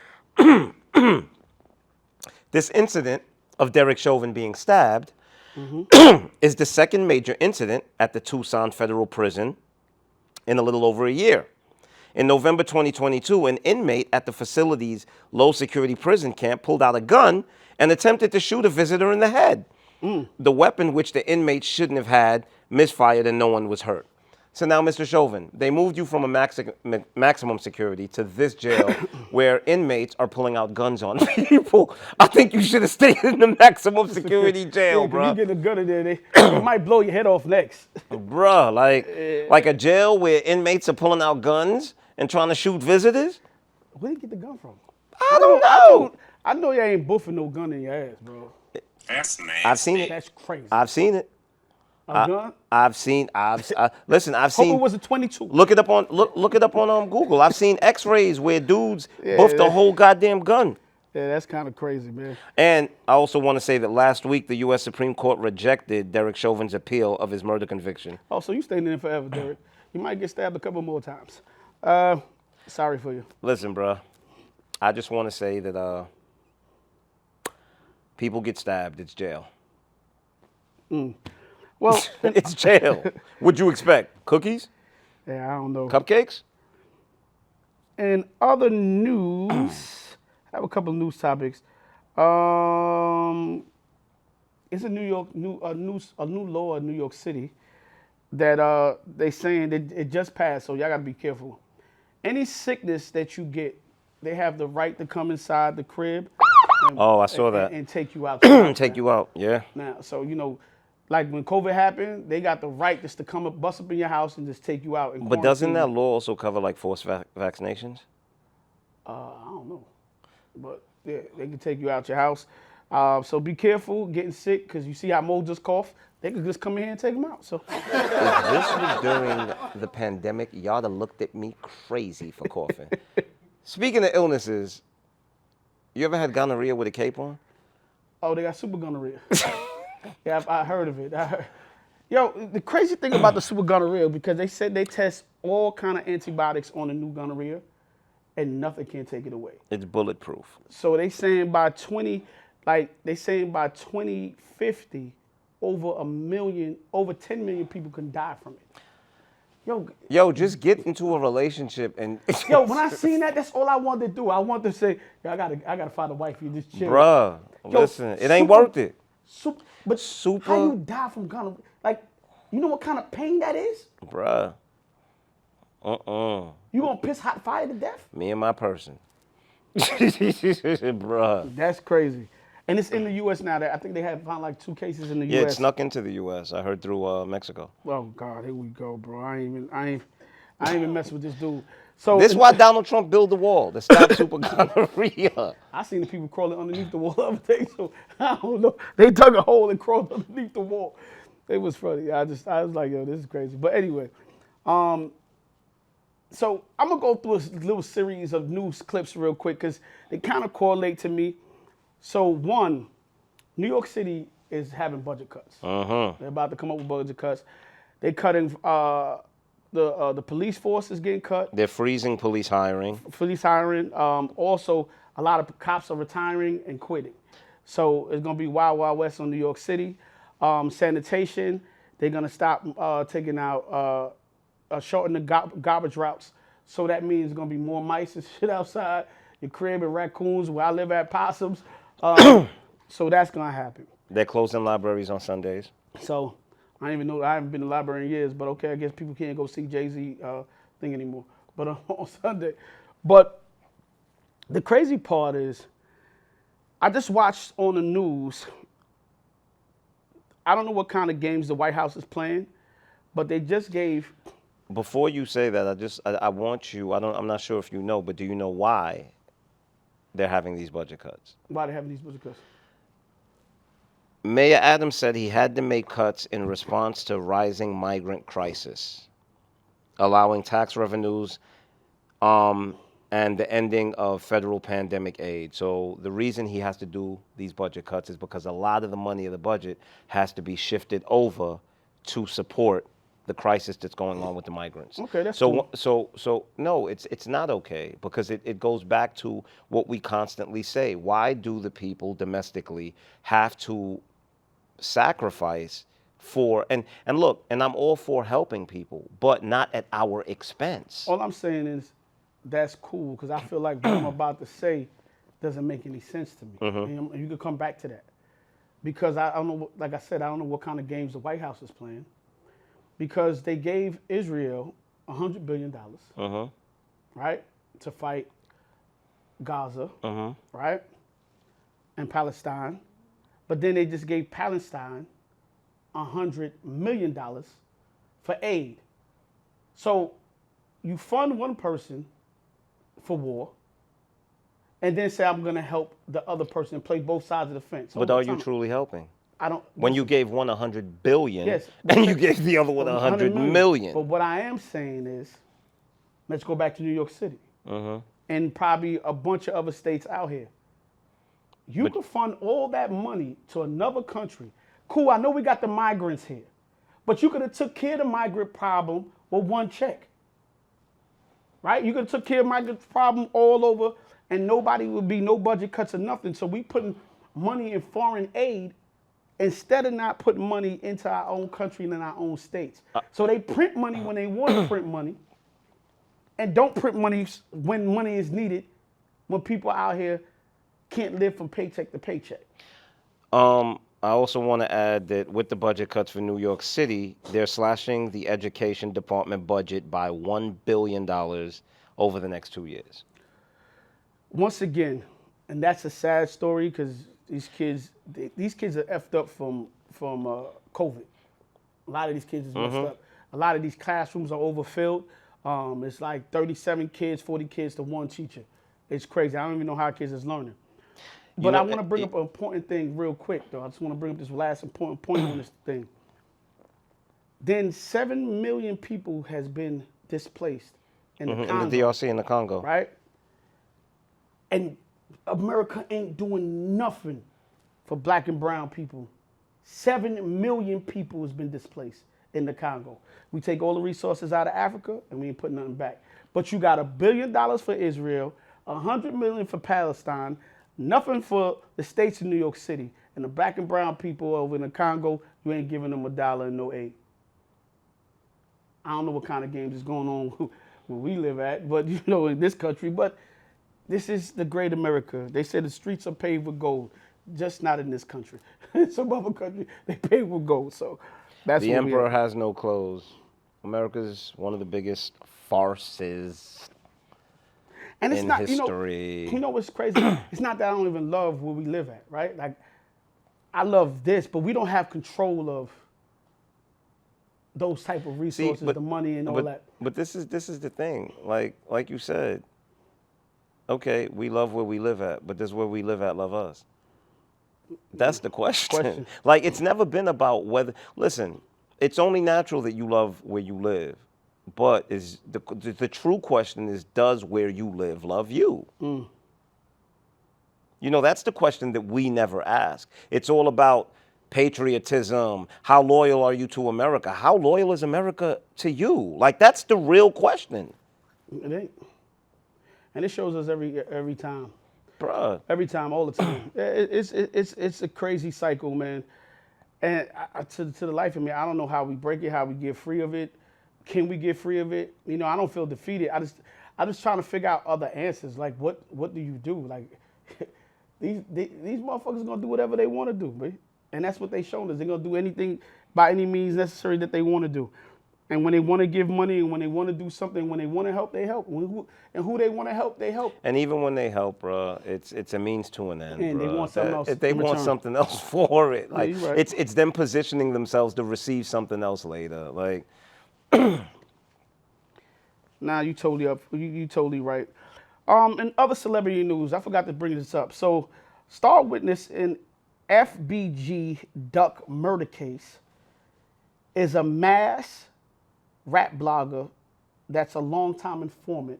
S1: This incident of Derek Chauvin being stabbed is the second major incident at the Tucson Federal Prison in a little over a year. In November 2022, an inmate at the facility's low-security prison camp pulled out a gun and attempted to shoot a visitor in the head. The weapon, which the inmate shouldn't have had, misfired and no one was hurt. So now, Mr. Chauvin, they moved you from a maximum security to this jail where inmates are pulling out guns on people. I think you should have stayed in the maximum security jail, bro.
S2: You get a gun in there, they might blow your head off next.
S1: Bruh, like a jail where inmates are pulling out guns and trying to shoot visitors?
S2: Where did you get the gun from?
S1: I don't know.
S2: I know you ain't buffing no gun in your ass, bro.
S3: That's nasty.
S1: I've seen it.
S2: That's crazy.
S1: I've seen it.
S2: A gun?
S1: Listen, I've seen.
S2: Hope it was a 22.
S1: Look it up on Google. I've seen X-rays where dudes buffed the whole goddamn gun.
S2: Yeah, that's kind of crazy, man.
S1: And I also want to say that last week the U.S. Supreme Court rejected Derek Chauvin's appeal of his murder conviction.
S2: Oh, so you staying in there forever, Derek. You might get stabbed a couple more times. Sorry for you.
S1: Listen, bro, I just want to say that people get stabbed. It's jail.
S2: Well,
S1: It's jail. What'd you expect? Cookies?
S2: yeah, I don't know.
S1: Cupcakes?
S2: And other news, I have a couple of news topics. It's a new law in New York City that they saying that it just passed, so y'all gotta be careful. Any sickness that you get, they have the right to come inside the crib.
S1: Oh, I saw that.
S2: And take you out.
S1: Take you out, yeah.
S2: Now, so like when COVID happened, they got the right just to come up, bust up in your house and just take you out. And
S1: But doesn't
S2: quarantine
S1: that law also cover like forced vaccinations?
S2: I don't know, but yeah, they can take you out your house. So be careful getting sick, because you see how Moe just coughed. They could just come in here and take him out. So
S1: If this was during the pandemic, y'all have looked at me crazy for coughing. Speaking of illnesses, you ever had gonorrhea with a cape on?
S2: oh, they got super gonorrhea. Yeah, I heard of it. Yo, the crazy thing about the super gonorrhea, because they said they test all kind of antibiotics on the new gonorrhea, and nothing can take it away.
S1: It's bulletproof.
S2: So they saying by 2050, over 10 million people can die from it.
S1: Yo, just get into a relationship and
S2: Yo, when I seen that, that's all I wanted to do. I wanted to say, yo, I gotta find a wife. You just chill.
S1: bruh,
S2: Yo,
S1: listen, it ain't
S2: super-
S1: worth it.
S2: But
S1: Super-
S2: how you die from gonorrhea? Like, you know what kind of pain that is?
S1: Bruh.
S2: You gonna piss hot fire to death?
S1: Me and my person. Bruh.
S2: That's crazy. And it's in the U.S. now. I think they have found like 2 cases in the
S1: Yeah,
S2: U.S.
S1: it snuck into the U.S. I heard through Mexico.
S2: Oh God, here we go, bro. I ain't even messing with this dude. So
S1: This why Donald Trump built the wall to stop super gonorrhea.
S2: I seen the people crawling underneath the wall the other day, so I don't know. They dug a hole and crawled underneath the wall. It was funny. I was like, yo, this is crazy. But anyway, so I'm gonna go through a little series of news clips real quick because they kind of correlate to me. So one, New York City is having budget cuts. They're about to come up with budget cuts. They're cutting the police force is getting cut.
S1: They're freezing police hiring.
S2: Police hiring. Also, a lot of cops are retiring and quitting. So it's gonna be wild, wild west on New York City. Sanitation. They're gonna stop taking out, shorten the garbage routes. So that means there's gonna be more mice and shit outside your crib and raccoons. Where I live at, possums. So that's gonna happen.
S1: They're closing libraries on Sundays.
S2: So I don't even know. I haven't been to the library in years, but okay, I guess people can't go see Jay-Z thing anymore. But on Sunday. But the crazy part is, I just watched on the news I don't know what kind of games the White House is playing, but they just gave.
S1: Before you say that, I want you. I'm not sure if you know, but do you know why they're having these budget cuts?
S2: Why they having these budget cuts?
S1: Mayor Adams said he had to make cuts in response to rising migrant crisis, allowing tax revenues, and the ending of federal pandemic aid. So the reason he has to do these budget cuts is because a lot of the money of the budget has to be shifted over to support the crisis that's going on with the migrants.
S2: Okay, that's
S1: so
S2: cool.
S1: so no, it's not okay, because it goes back to what we constantly say. Why do the people domestically have to sacrifice for, and look, and I'm all for helping people, but not at our expense.
S2: All I'm saying is that's cool, because I feel like what I'm about to say doesn't make any sense to me. And you could come back to that, because I don't know. Like I said, I don't know what kind of games the White House is playing, because they gave Israel $100 billion, right, to fight Gaza, right, and Palestine. But then they just gave Palestine $100 million for aid. So you fund one person for war, and then say, I'm going to help the other person, and play both sides of the fence.
S1: But are you truly helping?
S2: I don't.
S1: When you gave one $100 billion,
S2: Yes,
S1: and you gave the other one $100 million.
S2: But what I am saying is, let's go back to New York City, and probably a bunch of other states out here. You could fund all that money to another country. Cool, I know we got the migrants here, but you could have took care of the migrant problem with one check, right? You could have took care of migrant problem all over, and nobody would be no budget cuts or nothing. So we putting money in foreign aid instead of not putting money into our own country and in our own states. So they print money when they want to print money, and don't print money when money is needed, when people out here can't live from paycheck to paycheck.
S1: I also want to add that with the budget cuts for New York City, they're slashing the education department budget by $1 billion over the next 2 years.
S2: Once again, and that's a sad story, because these kids are effed up from COVID. A lot of these kids is messed up. A lot of these classrooms are overfilled. It's like 37 kids, 40 kids to one teacher. It's crazy. I don't even know how kids is learning. But I want to bring up an important thing real quick, though. I just want to bring up this last important point on this thing. Then 7 million people has been displaced in the Congo.
S1: In the DRC, in the Congo.
S2: Right? And America ain't doing nothing for black and brown people. 7 million people has been displaced in the Congo. We take all the resources out of Africa, and we ain't putting nothing back. But you got $1 billion for Israel, $100 million for Palestine, nothing for the states in New York City. And the black and brown people over in the Congo, you ain't giving them $1 and no aid. I don't know what kind of games is going on where we live at, but you know, in this country. But this is the great America. They say the streets are paved with gold, just not in this country. In some other country, they paved with gold. So that's
S1: The
S2: what
S1: emperor has no clothes. America's one of the biggest farces
S2: and it's
S1: in
S2: not,
S1: history.
S2: You know what's crazy? It's not that I don't even love where we live at, right? Like, I love this, but we don't have control of those type of resources, the money and all that.
S1: But this is the thing. Like you said, okay, we love where we live at, but does where we live at love us? That's the question. Like, it's never been about whether. Listen, it's only natural that you love where you live. But is the true question is, does where you live love you? You know, that's the question that we never ask. It's all about patriotism. How loyal are you to America? How loyal is America to you? Like, that's the real question.
S2: It ain't. And it shows us every time.
S1: Bruh.
S2: Every time, all the time. It's a crazy cycle, man. And to the life of me, I don't know how we break it, how we get free of it. Can we get free of it? You know, I don't feel defeated. I'm just trying to figure out other answers. Like, what do you do? Like, these motherfuckers gonna do whatever they want to do, man. And that's what they shown us. They're gonna do anything by any means necessary that they want to do. And when they want to give money, and when they want to do something, when they want to help, they help. And who they want to help, they help.
S1: And even when they help, bruh, it's a means to an end,
S2: And they
S1: bruh.
S2: want something else
S1: If they
S2: in
S1: want
S2: return.
S1: something else for it. Like,
S2: you're right.
S1: it's them positioning themselves to receive something else later. Like,
S2: Nah, you totally up. You totally right. In other celebrity news, I forgot to bring this up. So, star witness in FBG Duck murder case is a mass rap blogger that's a longtime informant.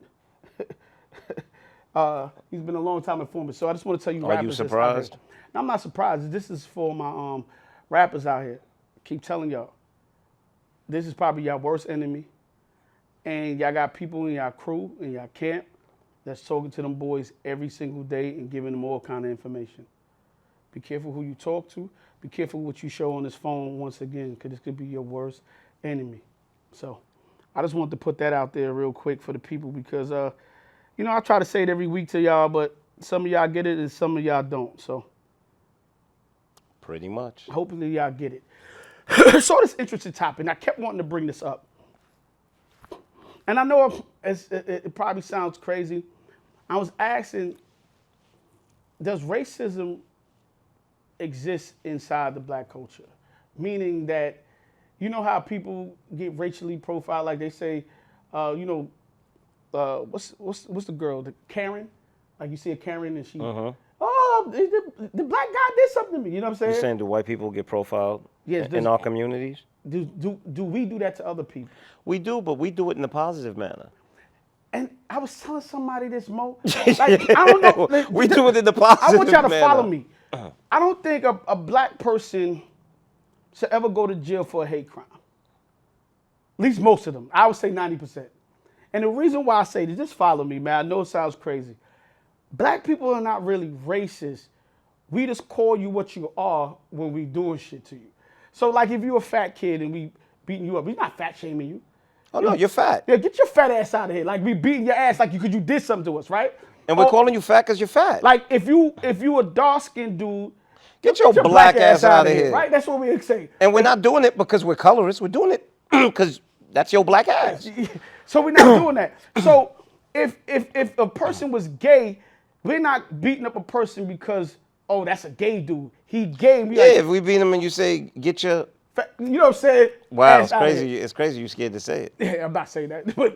S2: He's been a long time informant. So I just want to tell you,
S1: Are you
S2: rappers that's out
S1: surprised?
S2: here. No, I'm not surprised. This is for my rappers out here. Keep telling y'all, this is probably your worst enemy. And y'all got people in y'all crew, in y'all camp, that's talking to them boys every single day and giving them all kind of information. Be careful who you talk to. Be careful what you show on this phone once again, because this could be your worst enemy. So I just wanted to put that out there real quick for the people because, you know, I try to say it every week to y'all, but some of y'all get it and some of y'all don't. So
S1: pretty much.
S2: hopefully y'all get it. So this interesting topic, and I kept wanting to bring this up. And I know it probably sounds crazy. I was asking, does racism exist inside the black culture? Meaning that, you know how people get racially profiled, like they say, you know, what's the girl, the Karen? Like you see a Karen and she, oh, the black guy did something to me. You know what I'm saying?
S1: You're saying do white people get profiled
S2: Yes,
S1: in our communities?
S2: Do we do that to other people?
S1: We do, but we do it in a positive manner.
S2: And I was telling somebody this, Mo. Like, I don't know. Like,
S1: We do it in the positive
S2: I want y'all to
S1: manner.
S2: follow me. I don't think a black person should ever go to jail for a hate crime. At least most of them. I would say 90%. And the reason why I say this, just follow me, man. I know it sounds crazy. Black people are not really racist. We just call you what you are when we doing shit to you. So, like, if you're a fat kid and we beating you up, we're not fat shaming you.
S1: Oh, no, you're fat.
S2: Yeah, get your fat ass out of here. Like, we beating your ass like you did something to us, right?
S1: And we're
S2: Or,
S1: calling you fat because you're fat.
S2: like, if you a dark-skinned dude,
S1: Get your black ass out of here.
S2: right? That's what we say.
S1: And we're not doing it because we're colorists. We're doing it because that's your black ass.
S2: So we're not doing that. So if a person was gay, we're not beating up a person because, oh, that's a gay dude. He gay.
S1: Yeah, if we beat him and you say, get your...
S2: You know what I'm saying?
S1: Wow,
S2: Ass
S1: it's
S2: out of
S1: crazy.
S2: here.
S1: It's crazy you're scared to say it.
S2: Yeah, I'm not saying that, but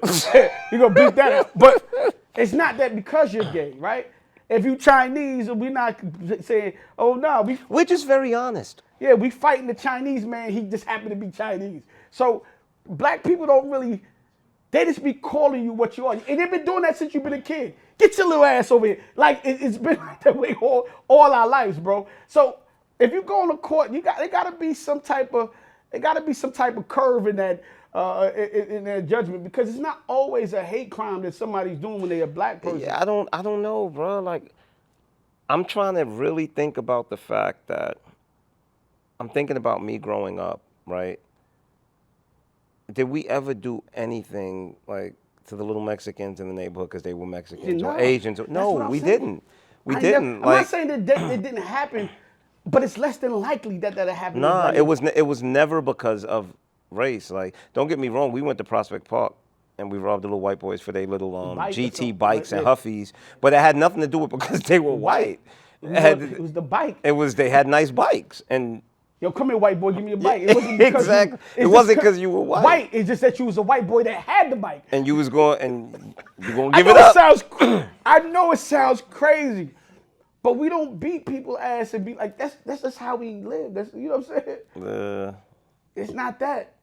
S2: you're gonna beat that up. But it's not that because you're gay, right? If you Chinese, we're not saying, oh no,
S1: We're just very honest.
S2: yeah, we fighting the Chinese man. He just happened to be Chinese. So black people don't really, they just be calling you what you are, and they've been doing that since you've been a kid. Get your little ass over here. Like it's been like that way all our lives, bro. So if you go on the court, there gotta be some type of curve in that in their judgment, because it's not always a hate crime that somebody's doing when they're a black person.
S1: Yeah, I don't know, bro. Like, I'm trying to really think about the fact that I'm thinking about me growing up, right? Did we ever do anything like to the little Mexicans in the neighborhood because they were Mexicans
S2: No,
S1: or Asians?
S2: that's
S1: No,
S2: what I'm
S1: we
S2: saying.
S1: didn't. We didn't.
S2: I'm
S1: Like,
S2: not saying that it didn't happen, but it's less than likely that happened.
S1: nah, it was never because of race. Like, don't get me wrong, we went to Prospect Park and we robbed the little white boys for their little
S2: Bike or
S1: GT
S2: something,
S1: bikes
S2: right?
S1: and
S2: Yeah.
S1: Huffies, but it had nothing to do with because they were white.
S2: It was the bike.
S1: They had nice bikes and
S2: Yo, come here, white boy, give me a bike. It wasn't because
S1: exactly.
S2: It
S1: It wasn't 'cause you were white.
S2: White. It's just that you was a white boy that had the bike.
S1: and you was going and you gonna
S2: I
S1: give
S2: know
S1: it up.
S2: I know it sounds crazy, but we don't beat people ass and be like that's just how we live. That's, you know what I'm saying? It's not that.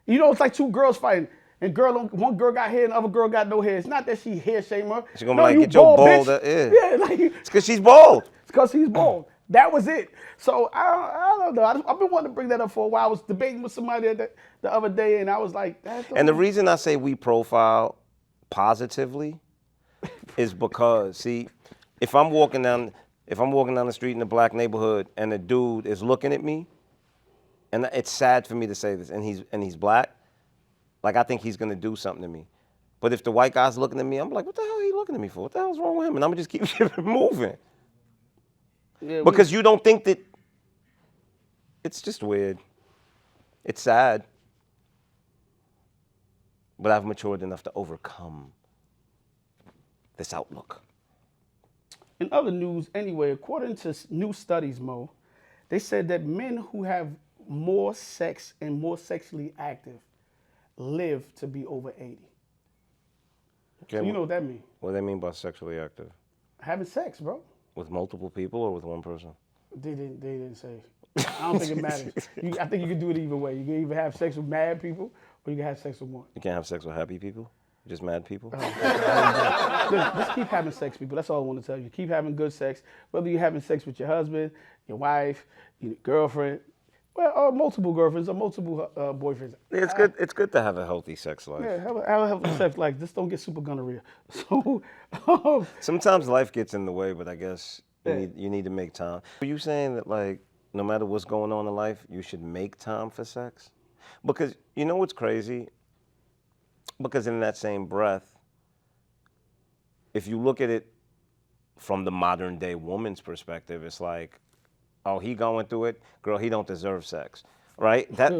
S2: You know, it's like two girls fighting, and one girl got hair and the other girl got no hair. It's not that she hair shame her.
S1: She gonna be like, get your bald,
S2: bitch.
S1: yeah.
S2: Yeah, like
S1: It's because she's bald.
S2: it's because he's bald. That was it. So I don't know. I've been wanting to bring that up for a while. I was debating with somebody the other day, and I was like, that's
S1: And the reason I say we profile positively is because, see, if I'm walking down the street in a black neighborhood and a dude is looking at me, and it's sad for me to say this, and he's black, like I think he's gonna do something to me. But if the white guy's looking at me, I'm like, what the hell are you looking at me for? What the hell's wrong with him? And I'm gonna just keep moving.
S2: Yeah,
S1: Because you don't think that, it's just weird. It's sad. but I've matured enough to overcome this outlook.
S2: In other news, anyway, according to new studies, Mo, they said that men who have more sex and more sexually active live to be over 80.
S1: Okay,
S2: So you know what that means?
S1: what do they mean by sexually active?
S2: Having sex, bro.
S1: With multiple people or with one person?
S2: They didn't say. I don't think it matters. I think you can do it either way. You can either have sex with mad people or you can have sex with one.
S1: You can't have sex with happy people? Just mad people?
S2: Just keep having sex, people. That's all I want to tell you. Keep having good sex. Whether you're having sex with your husband, your wife, your girlfriend, well, or multiple girlfriends or multiple boyfriends.
S1: It's good. It's good to have a healthy sex life.
S2: Yeah, have a healthy sex life. Just don't get super gonorrhea. So,
S1: Sometimes life gets in the way, but I guess you need to make time. Are you saying that, like, no matter what's going on in life, you should make time for sex? Because you know what's crazy? Because in that same breath, if you look at it from the modern day woman's perspective, it's like, oh, he going through it, girl, he don't deserve sex, right? That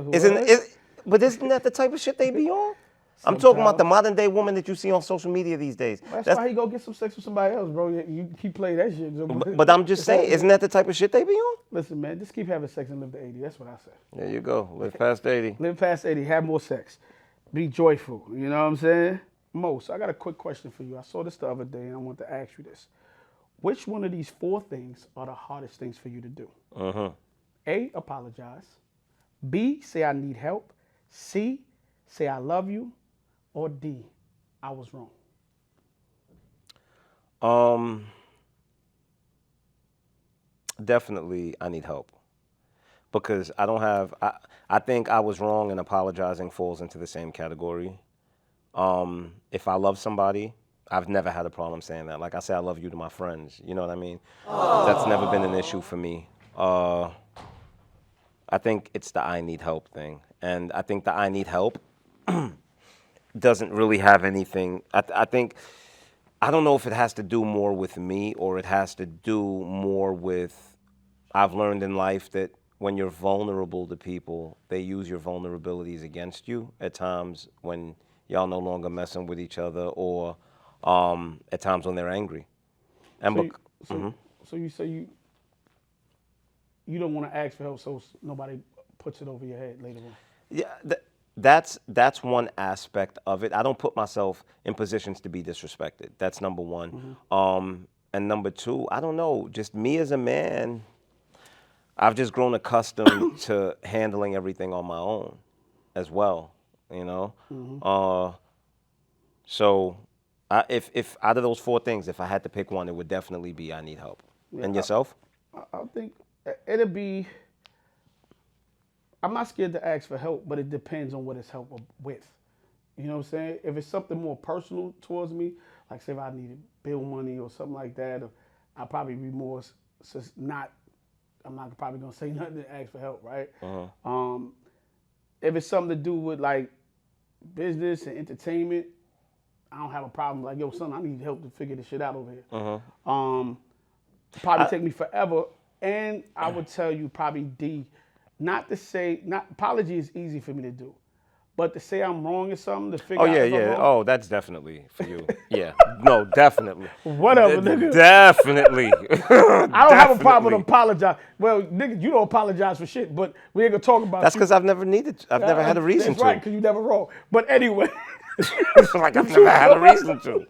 S1: but isn't that the type of shit they be on? I'm talking about the modern day woman that you see on social media these days.
S2: that's why he go get some sex with somebody else, bro. You keep playing that shit.
S1: But I'm just saying, isn't that the type of shit they be on?
S2: Listen, man, just keep having sex and live to 80. That's what I say.
S1: There you go. Live past 80.
S2: Live past 80. Have more sex. Be joyful. You know what I'm saying? Mo, so I got a quick question for you. I saw this the other day, and I want to ask you this. Which one of these 4 things are the hardest things for you to do? A, apologize. B, say I need help. C, say I love you. Or D, I was wrong.
S1: Definitely I need help. Because I don't have, I think I was wrong and apologizing falls into the same category. If I love somebody, I've never had a problem saying that. Like I say, I love you to my friends. You know what I mean? Aww. That's never been an issue for me. I think it's the I need help thing. And I think the I need help doesn't really have anything. I think, I don't know if it has to do more with me or it has to do more with, I've learned in life that when you're vulnerable to people, they use your vulnerabilities against you at times when y'all no longer messing with each other or at times when they're angry. And
S2: so you say you don't want to ask for help so nobody puts it over your head later on.
S1: Yeah, that's one aspect of it. I don't put myself in positions to be disrespected. That's number one. And number 2, I don't know, just me as a man, I've just grown accustomed to handling everything on my own as well, you know? So if out of those 4 things, if I had to pick one, it would definitely be I need help. Yeah, and yourself?
S2: I think it'll be, I'm not scared to ask for help, but it depends on what it's help with. You know what I'm saying? If it's something more personal towards me, like say if I needed bill money or something like that, I'll probably be more, I'm not probably gonna say nothing to ask for help, right? If it's something to do with like business and entertainment, I don't have a problem. Like, yo, son, I need help to figure this shit out over here. Probably take me forever, and I would tell you probably D. Not to say, apology is easy for me to do, but to say I'm wrong or something, to figure out if I'm wrong.
S1: Oh, that's definitely for you. Yeah, no, definitely.
S2: Whatever, nigga.
S1: Definitely.
S2: I don't have a problem with apologize. Well, nigga, you don't apologize for shit, but we ain't gonna talk about
S1: That's because I've never had a reason
S2: that's
S1: to.
S2: right, because you never wrong. But anyway.
S1: Like I've never had a reason to.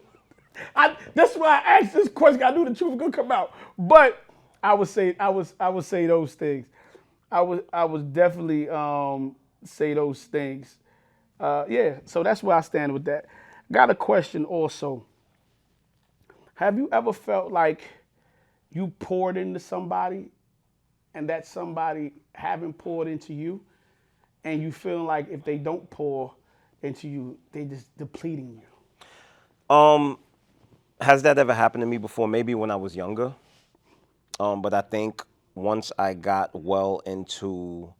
S2: That's why I asked this question. I knew the truth was gonna come out. But I would say those things. I would definitely say those things. Yeah, so that's where I stand with that. Got a question also. Have you ever felt like you poured into somebody and that somebody haven't poured into you and you feel like if they don't pour into you, they just depleting you?
S1: Has that ever happened to me before? Maybe when I was younger. But I think once I got well into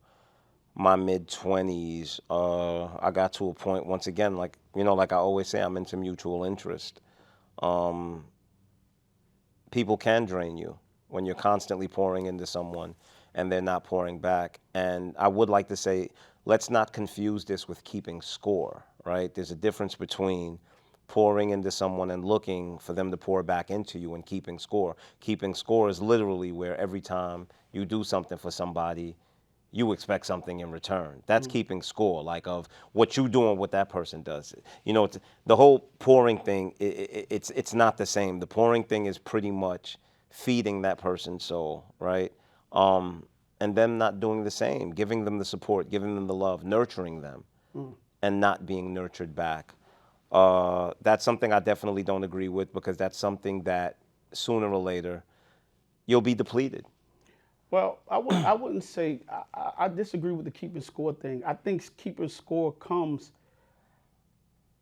S1: my mid-20s, I got to a point, once again, like I always say, I'm into mutual interest. People can drain you when you're constantly pouring into someone and they're not pouring back. And I would like to say, let's not confuse this with keeping score, right? There's a difference between pouring into someone and looking for them to pour back into you and keeping score. Keeping score is literally where every time you do something for somebody, you expect something in return. That's keeping score, like of what you doing, what that person does. You know, the whole pouring thing. It's not the same. The pouring thing is pretty much feeding that person's soul, right? And them not doing the same, giving them the support, giving them the love, nurturing them, and not being nurtured back. That's something I definitely don't agree with, because that's something that sooner or later you'll be depleted.
S2: Well, I wouldn't say I disagree with the keeping score thing. I think keeping score comes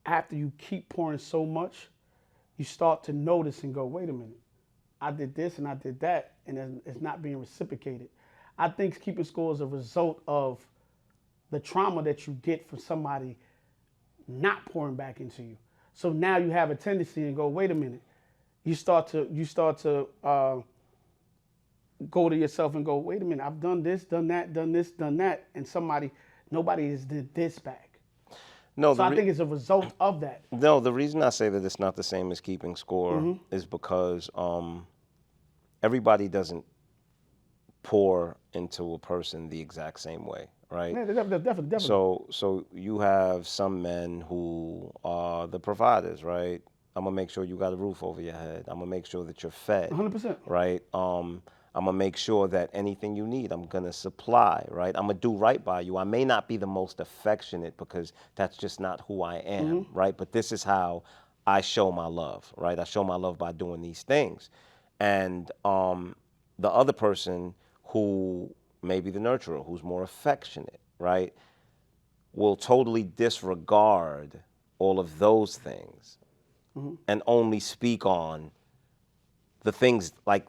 S2: after you keep pouring so much, you start to notice and go, wait a minute, I did this and I did that, and it's not being reciprocated. I think keeping score is a result of the trauma that you get from somebody not pouring back into you. So now you have a tendency and go, wait a minute. You start to go to yourself and go, wait a minute, I've done this, done that, done this, done that, and nobody has did this back.
S1: No,
S2: So I think it's a result of that.
S1: No, the reason I say that it's not the same as keeping score is because everybody doesn't pour into a person the exact same way, right?
S2: Yeah, definitely.
S1: So you have some men who are the providers, right? I'm gonna make sure you got a roof over your head. I'm gonna make sure that you're fed,
S2: 100%.
S1: right? I'm gonna make sure that anything you need, I'm gonna supply, right? I'm gonna do right by you. I may not be the most affectionate, because that's just not who I am, right? But this is how I show my love, right? I show my love by doing these things. And the other person who may be the nurturer, who's more affectionate, right, will totally disregard all of those things and only speak on the things, like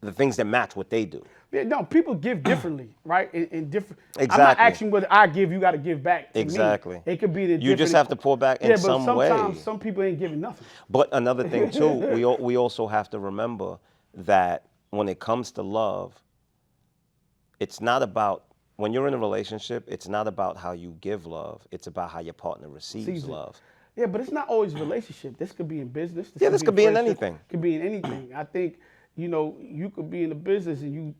S1: the things that match what they do.
S2: Yeah, no, people give differently, right? In different. I'm not
S1: Exactly.
S2: asking whether I give, you got to give back to
S1: Exactly.
S2: me. It could be the
S1: You just have to pour back in some way.
S2: but sometimes some people ain't giving nothing.
S1: But another thing too, we also have to remember that when it comes to love, it's not about, when you're in a relationship, it's not about how you give love. It's about how your partner receives love.
S2: Yeah, but it's not always a relationship. This could be in business.
S1: This could be in
S2: friendship,
S1: anything.
S2: Could be in anything. I think, you could be in a business and you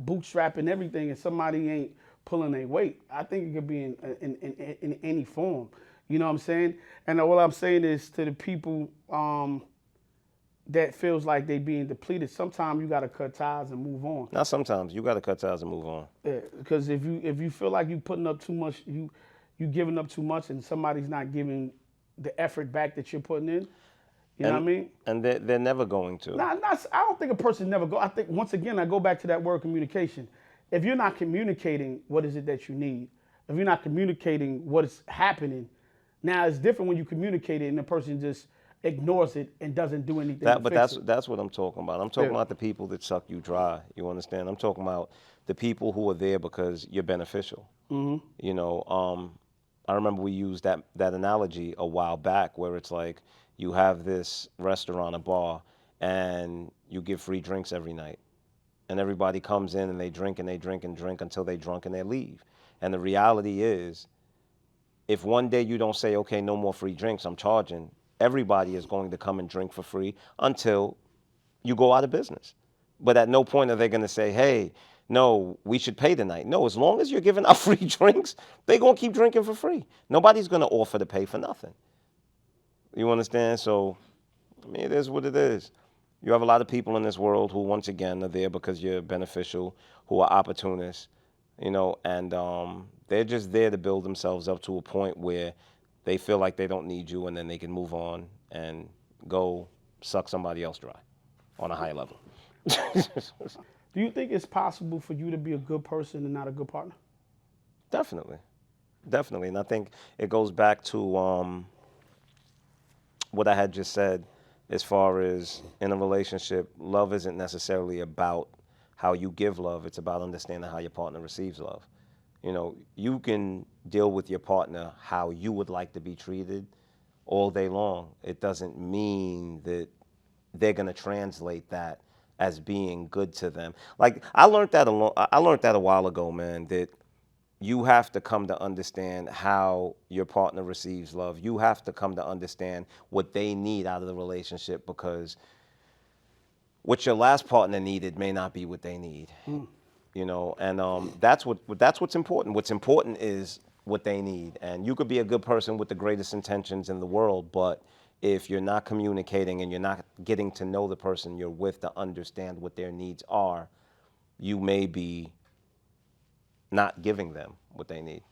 S2: bootstrapping everything, and somebody ain't pulling their weight. I think it could be in any form. You know what I'm saying? And what I'm saying is, to the people that feels like they being depleted, sometimes you got to cut ties and move on.
S1: Now sometimes you got to cut ties and move on.
S2: Yeah, because if you feel like you putting up too much, you giving up too much, and somebody's not giving the effort back that you're putting in. You know what I mean?
S1: And they're never going to.
S2: I don't think a person never go. I think, once again, I go back to that word communication. If you're not communicating what is it that you need, if you're not communicating what is happening, now it's different when you communicate it and the person just ignores it and doesn't do anything.
S1: That's what I'm talking about. I'm talking about the people that suck you dry. You understand? I'm talking about the people who are there because you're beneficial. You know, I remember we used that analogy a while back, where it's like, you have this restaurant, a bar, and you give free drinks every night. And everybody comes in and they drink and they drink and drink until they drunk and they leave. And the reality is, if one day you don't say, okay, no more free drinks, I'm charging, everybody is going to come and drink for free until you go out of business. But at no point are they going to say, hey, no, we should pay tonight. No, as long as you're giving out free drinks, they're going to keep drinking for free. Nobody's going to offer to pay for nothing. You understand? So, I mean, it is what it is. You have a lot of people in this world who, once again, are there because you're beneficial, who are opportunists, and they're just there to build themselves up to a point where they feel like they don't need you, and then they can move on and go suck somebody else dry on a high level.
S2: Do you think it's possible for you to be a good person and not a good partner?
S1: Definitely. And I think it goes back to what I had just said, as far as in a relationship, love isn't necessarily about how you give love. It's about understanding how your partner receives love. You can deal with your partner how you would like to be treated all day long. It doesn't mean that they're going to translate that as being good to them. Like, I learned that a while ago, man, that you have to come to understand how your partner receives love. You have to come to understand what they need out of the relationship, because what your last partner needed may not be what they need. You know, and that's what's important. What's important is what they need. And you could be a good person with the greatest intentions in the world, but if you're not communicating and you're not getting to know the person you're with to understand what their needs are, you may be not giving them what they need.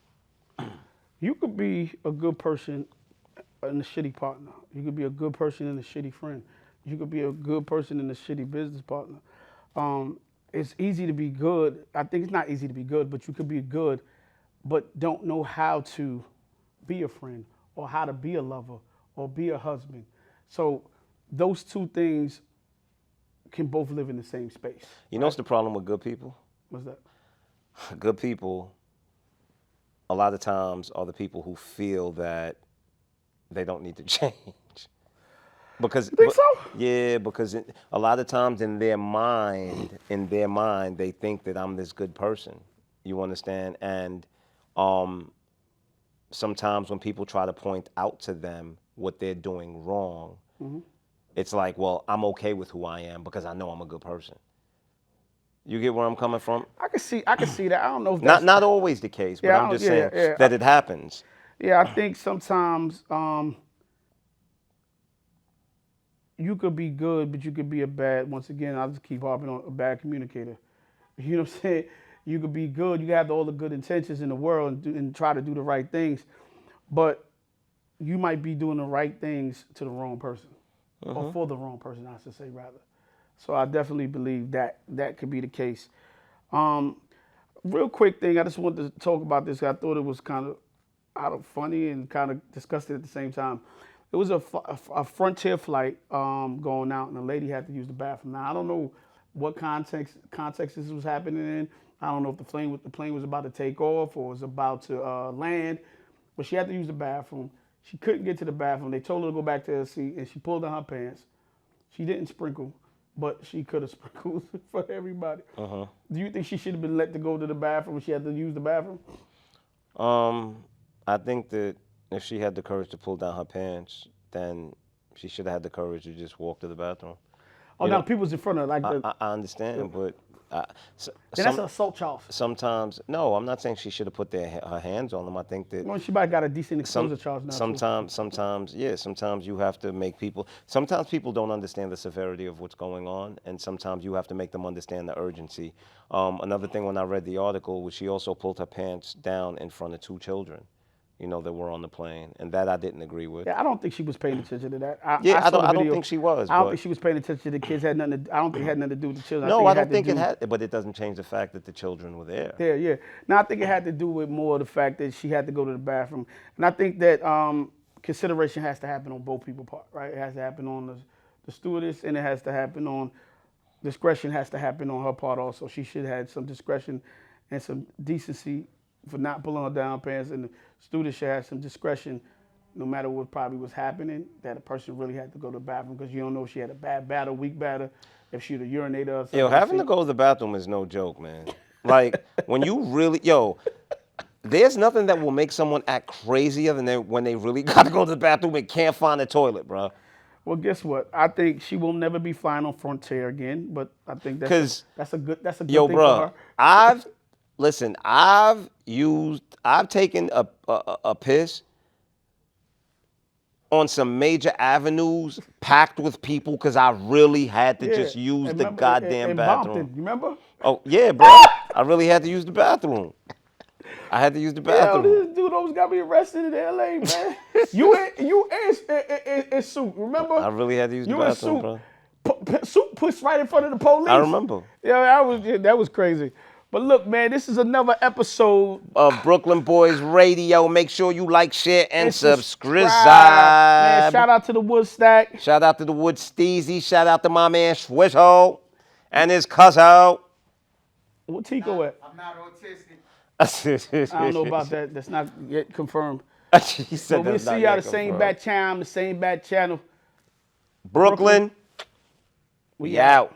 S2: You could be a good person and a shitty partner. You could be a good person and a shitty friend. You could be a good person and a shitty business partner. It's easy to be good. I think it's not easy to be good, but you could be good, but don't know how to be a friend or how to be a lover or be a husband. So those two things can both live in the same space.
S1: You know what's the problem with good people?
S2: What's that?
S1: Good people, a lot of times, are the people who feel that they don't need to change. Because
S2: You think so?
S1: Yeah, because a lot of times in their mind, they think that I'm this good person. You understand? And sometimes when people try to point out to them what they're doing wrong, it's like, well, I'm okay with who I am because I know I'm a good person. You get where I'm coming from?
S2: I can see that. I don't know if that's
S1: Not always the case, but
S2: Yeah,
S1: I'm just
S2: yeah,
S1: saying
S2: yeah.
S1: that it happens.
S2: Yeah, I think sometimes you could be good, but you could be a bad. Once again, I'll just keep harping on a bad communicator. You know what I'm saying? You could be good. You can have all the good intentions in the world and try to do the right things, but you might be doing the right things to the wrong person, or for the wrong person, I should say rather. So I definitely believe that could be the case. Real quick thing, I just wanted to talk about this. I thought it was kind of out of funny and kind of disgusting at the same time. It was a Frontier flight going out, and a lady had to use the bathroom. Now I don't know what context this was happening in. I don't know if the plane was about to take off or was about to land, but she had to use the bathroom. She couldn't get to the bathroom. They told her to go back to her seat, and she pulled down her pants. She didn't sprinkle, but she could have sprinkled for everybody. Do you think she should have been let to go to the bathroom when she had to use the bathroom?
S1: I think that if she had the courage to pull down her pants, then she should have had the courage to just walk to the bathroom.
S2: Oh, now people's in front of her, like
S1: I understand, but
S2: then that's an assault charge.
S1: sometimes, no, I'm not saying she should have put her hands on them. I think that
S2: Well, she might got a decent exposure charge now.
S1: sometimes you have to make people. Sometimes people don't understand the severity of what's going on, and sometimes you have to make them understand the urgency. Another thing, when I read the article, was she also pulled her pants down in front of 2 children, that were on the plane, and that I didn't agree with.
S2: Yeah, I don't think she was paying attention to that.
S1: I
S2: saw the
S1: don't
S2: video.
S1: think she was.
S2: I don't
S1: but-
S2: think she was paying attention to the kids. I don't think it had nothing to do with the children.
S1: No, I don't
S2: to
S1: think
S2: do-
S1: it had, but it doesn't change the fact that the children were there.
S2: Yeah. Now I think it had to do with more the fact that she had to go to the bathroom, and I think that consideration has to happen on both people's part, right? It has to happen on the stewardess, and it has to happen on discretion has to happen on her part also. She should have had some discretion and some decency for not pulling her down pants, and the student should have some discretion, no matter what probably was happening, that a person really had to go to the bathroom, because you don't know if she had a bad batter, weak batter, if she would have urinated or something.
S1: Having to go to the bathroom is no joke, man. Like, when you really, there's nothing that will make someone act crazier than when they really got to go to the bathroom and can't find a toilet, bro.
S2: Well, guess what? I think she will never be flying on Frontier again, but I think that's a good thing for her.
S1: I've taken a piss on some major avenues packed with people because I really had to just use the goddamn bathroom.
S2: Bompton, you remember?
S1: Oh, yeah, bro. I really had to use the bathroom. I had to use the bathroom.
S2: Yo, this dude almost got me arrested in L.A., man. you in suit, remember?
S1: I really had to use the bathroom, bro.
S2: Suit pushed right in front of the police.
S1: I remember.
S2: Yeah, that was crazy. But look, man, this is another episode
S1: of Brooklyn Boys Radio. Make sure you like, share, and subscribe.
S2: Man, shout out to the Woodstack.
S1: Shout out to the Wood Steezy. Shout out to my man Schwizzo and his cuzzo.
S2: What Tico at?
S3: I'm not autistic.
S2: I don't know about that. That's not yet confirmed.
S1: He said
S2: So we'll see y'all the same bat channel, the same bat channel.
S1: Brooklyn.
S2: We
S1: out.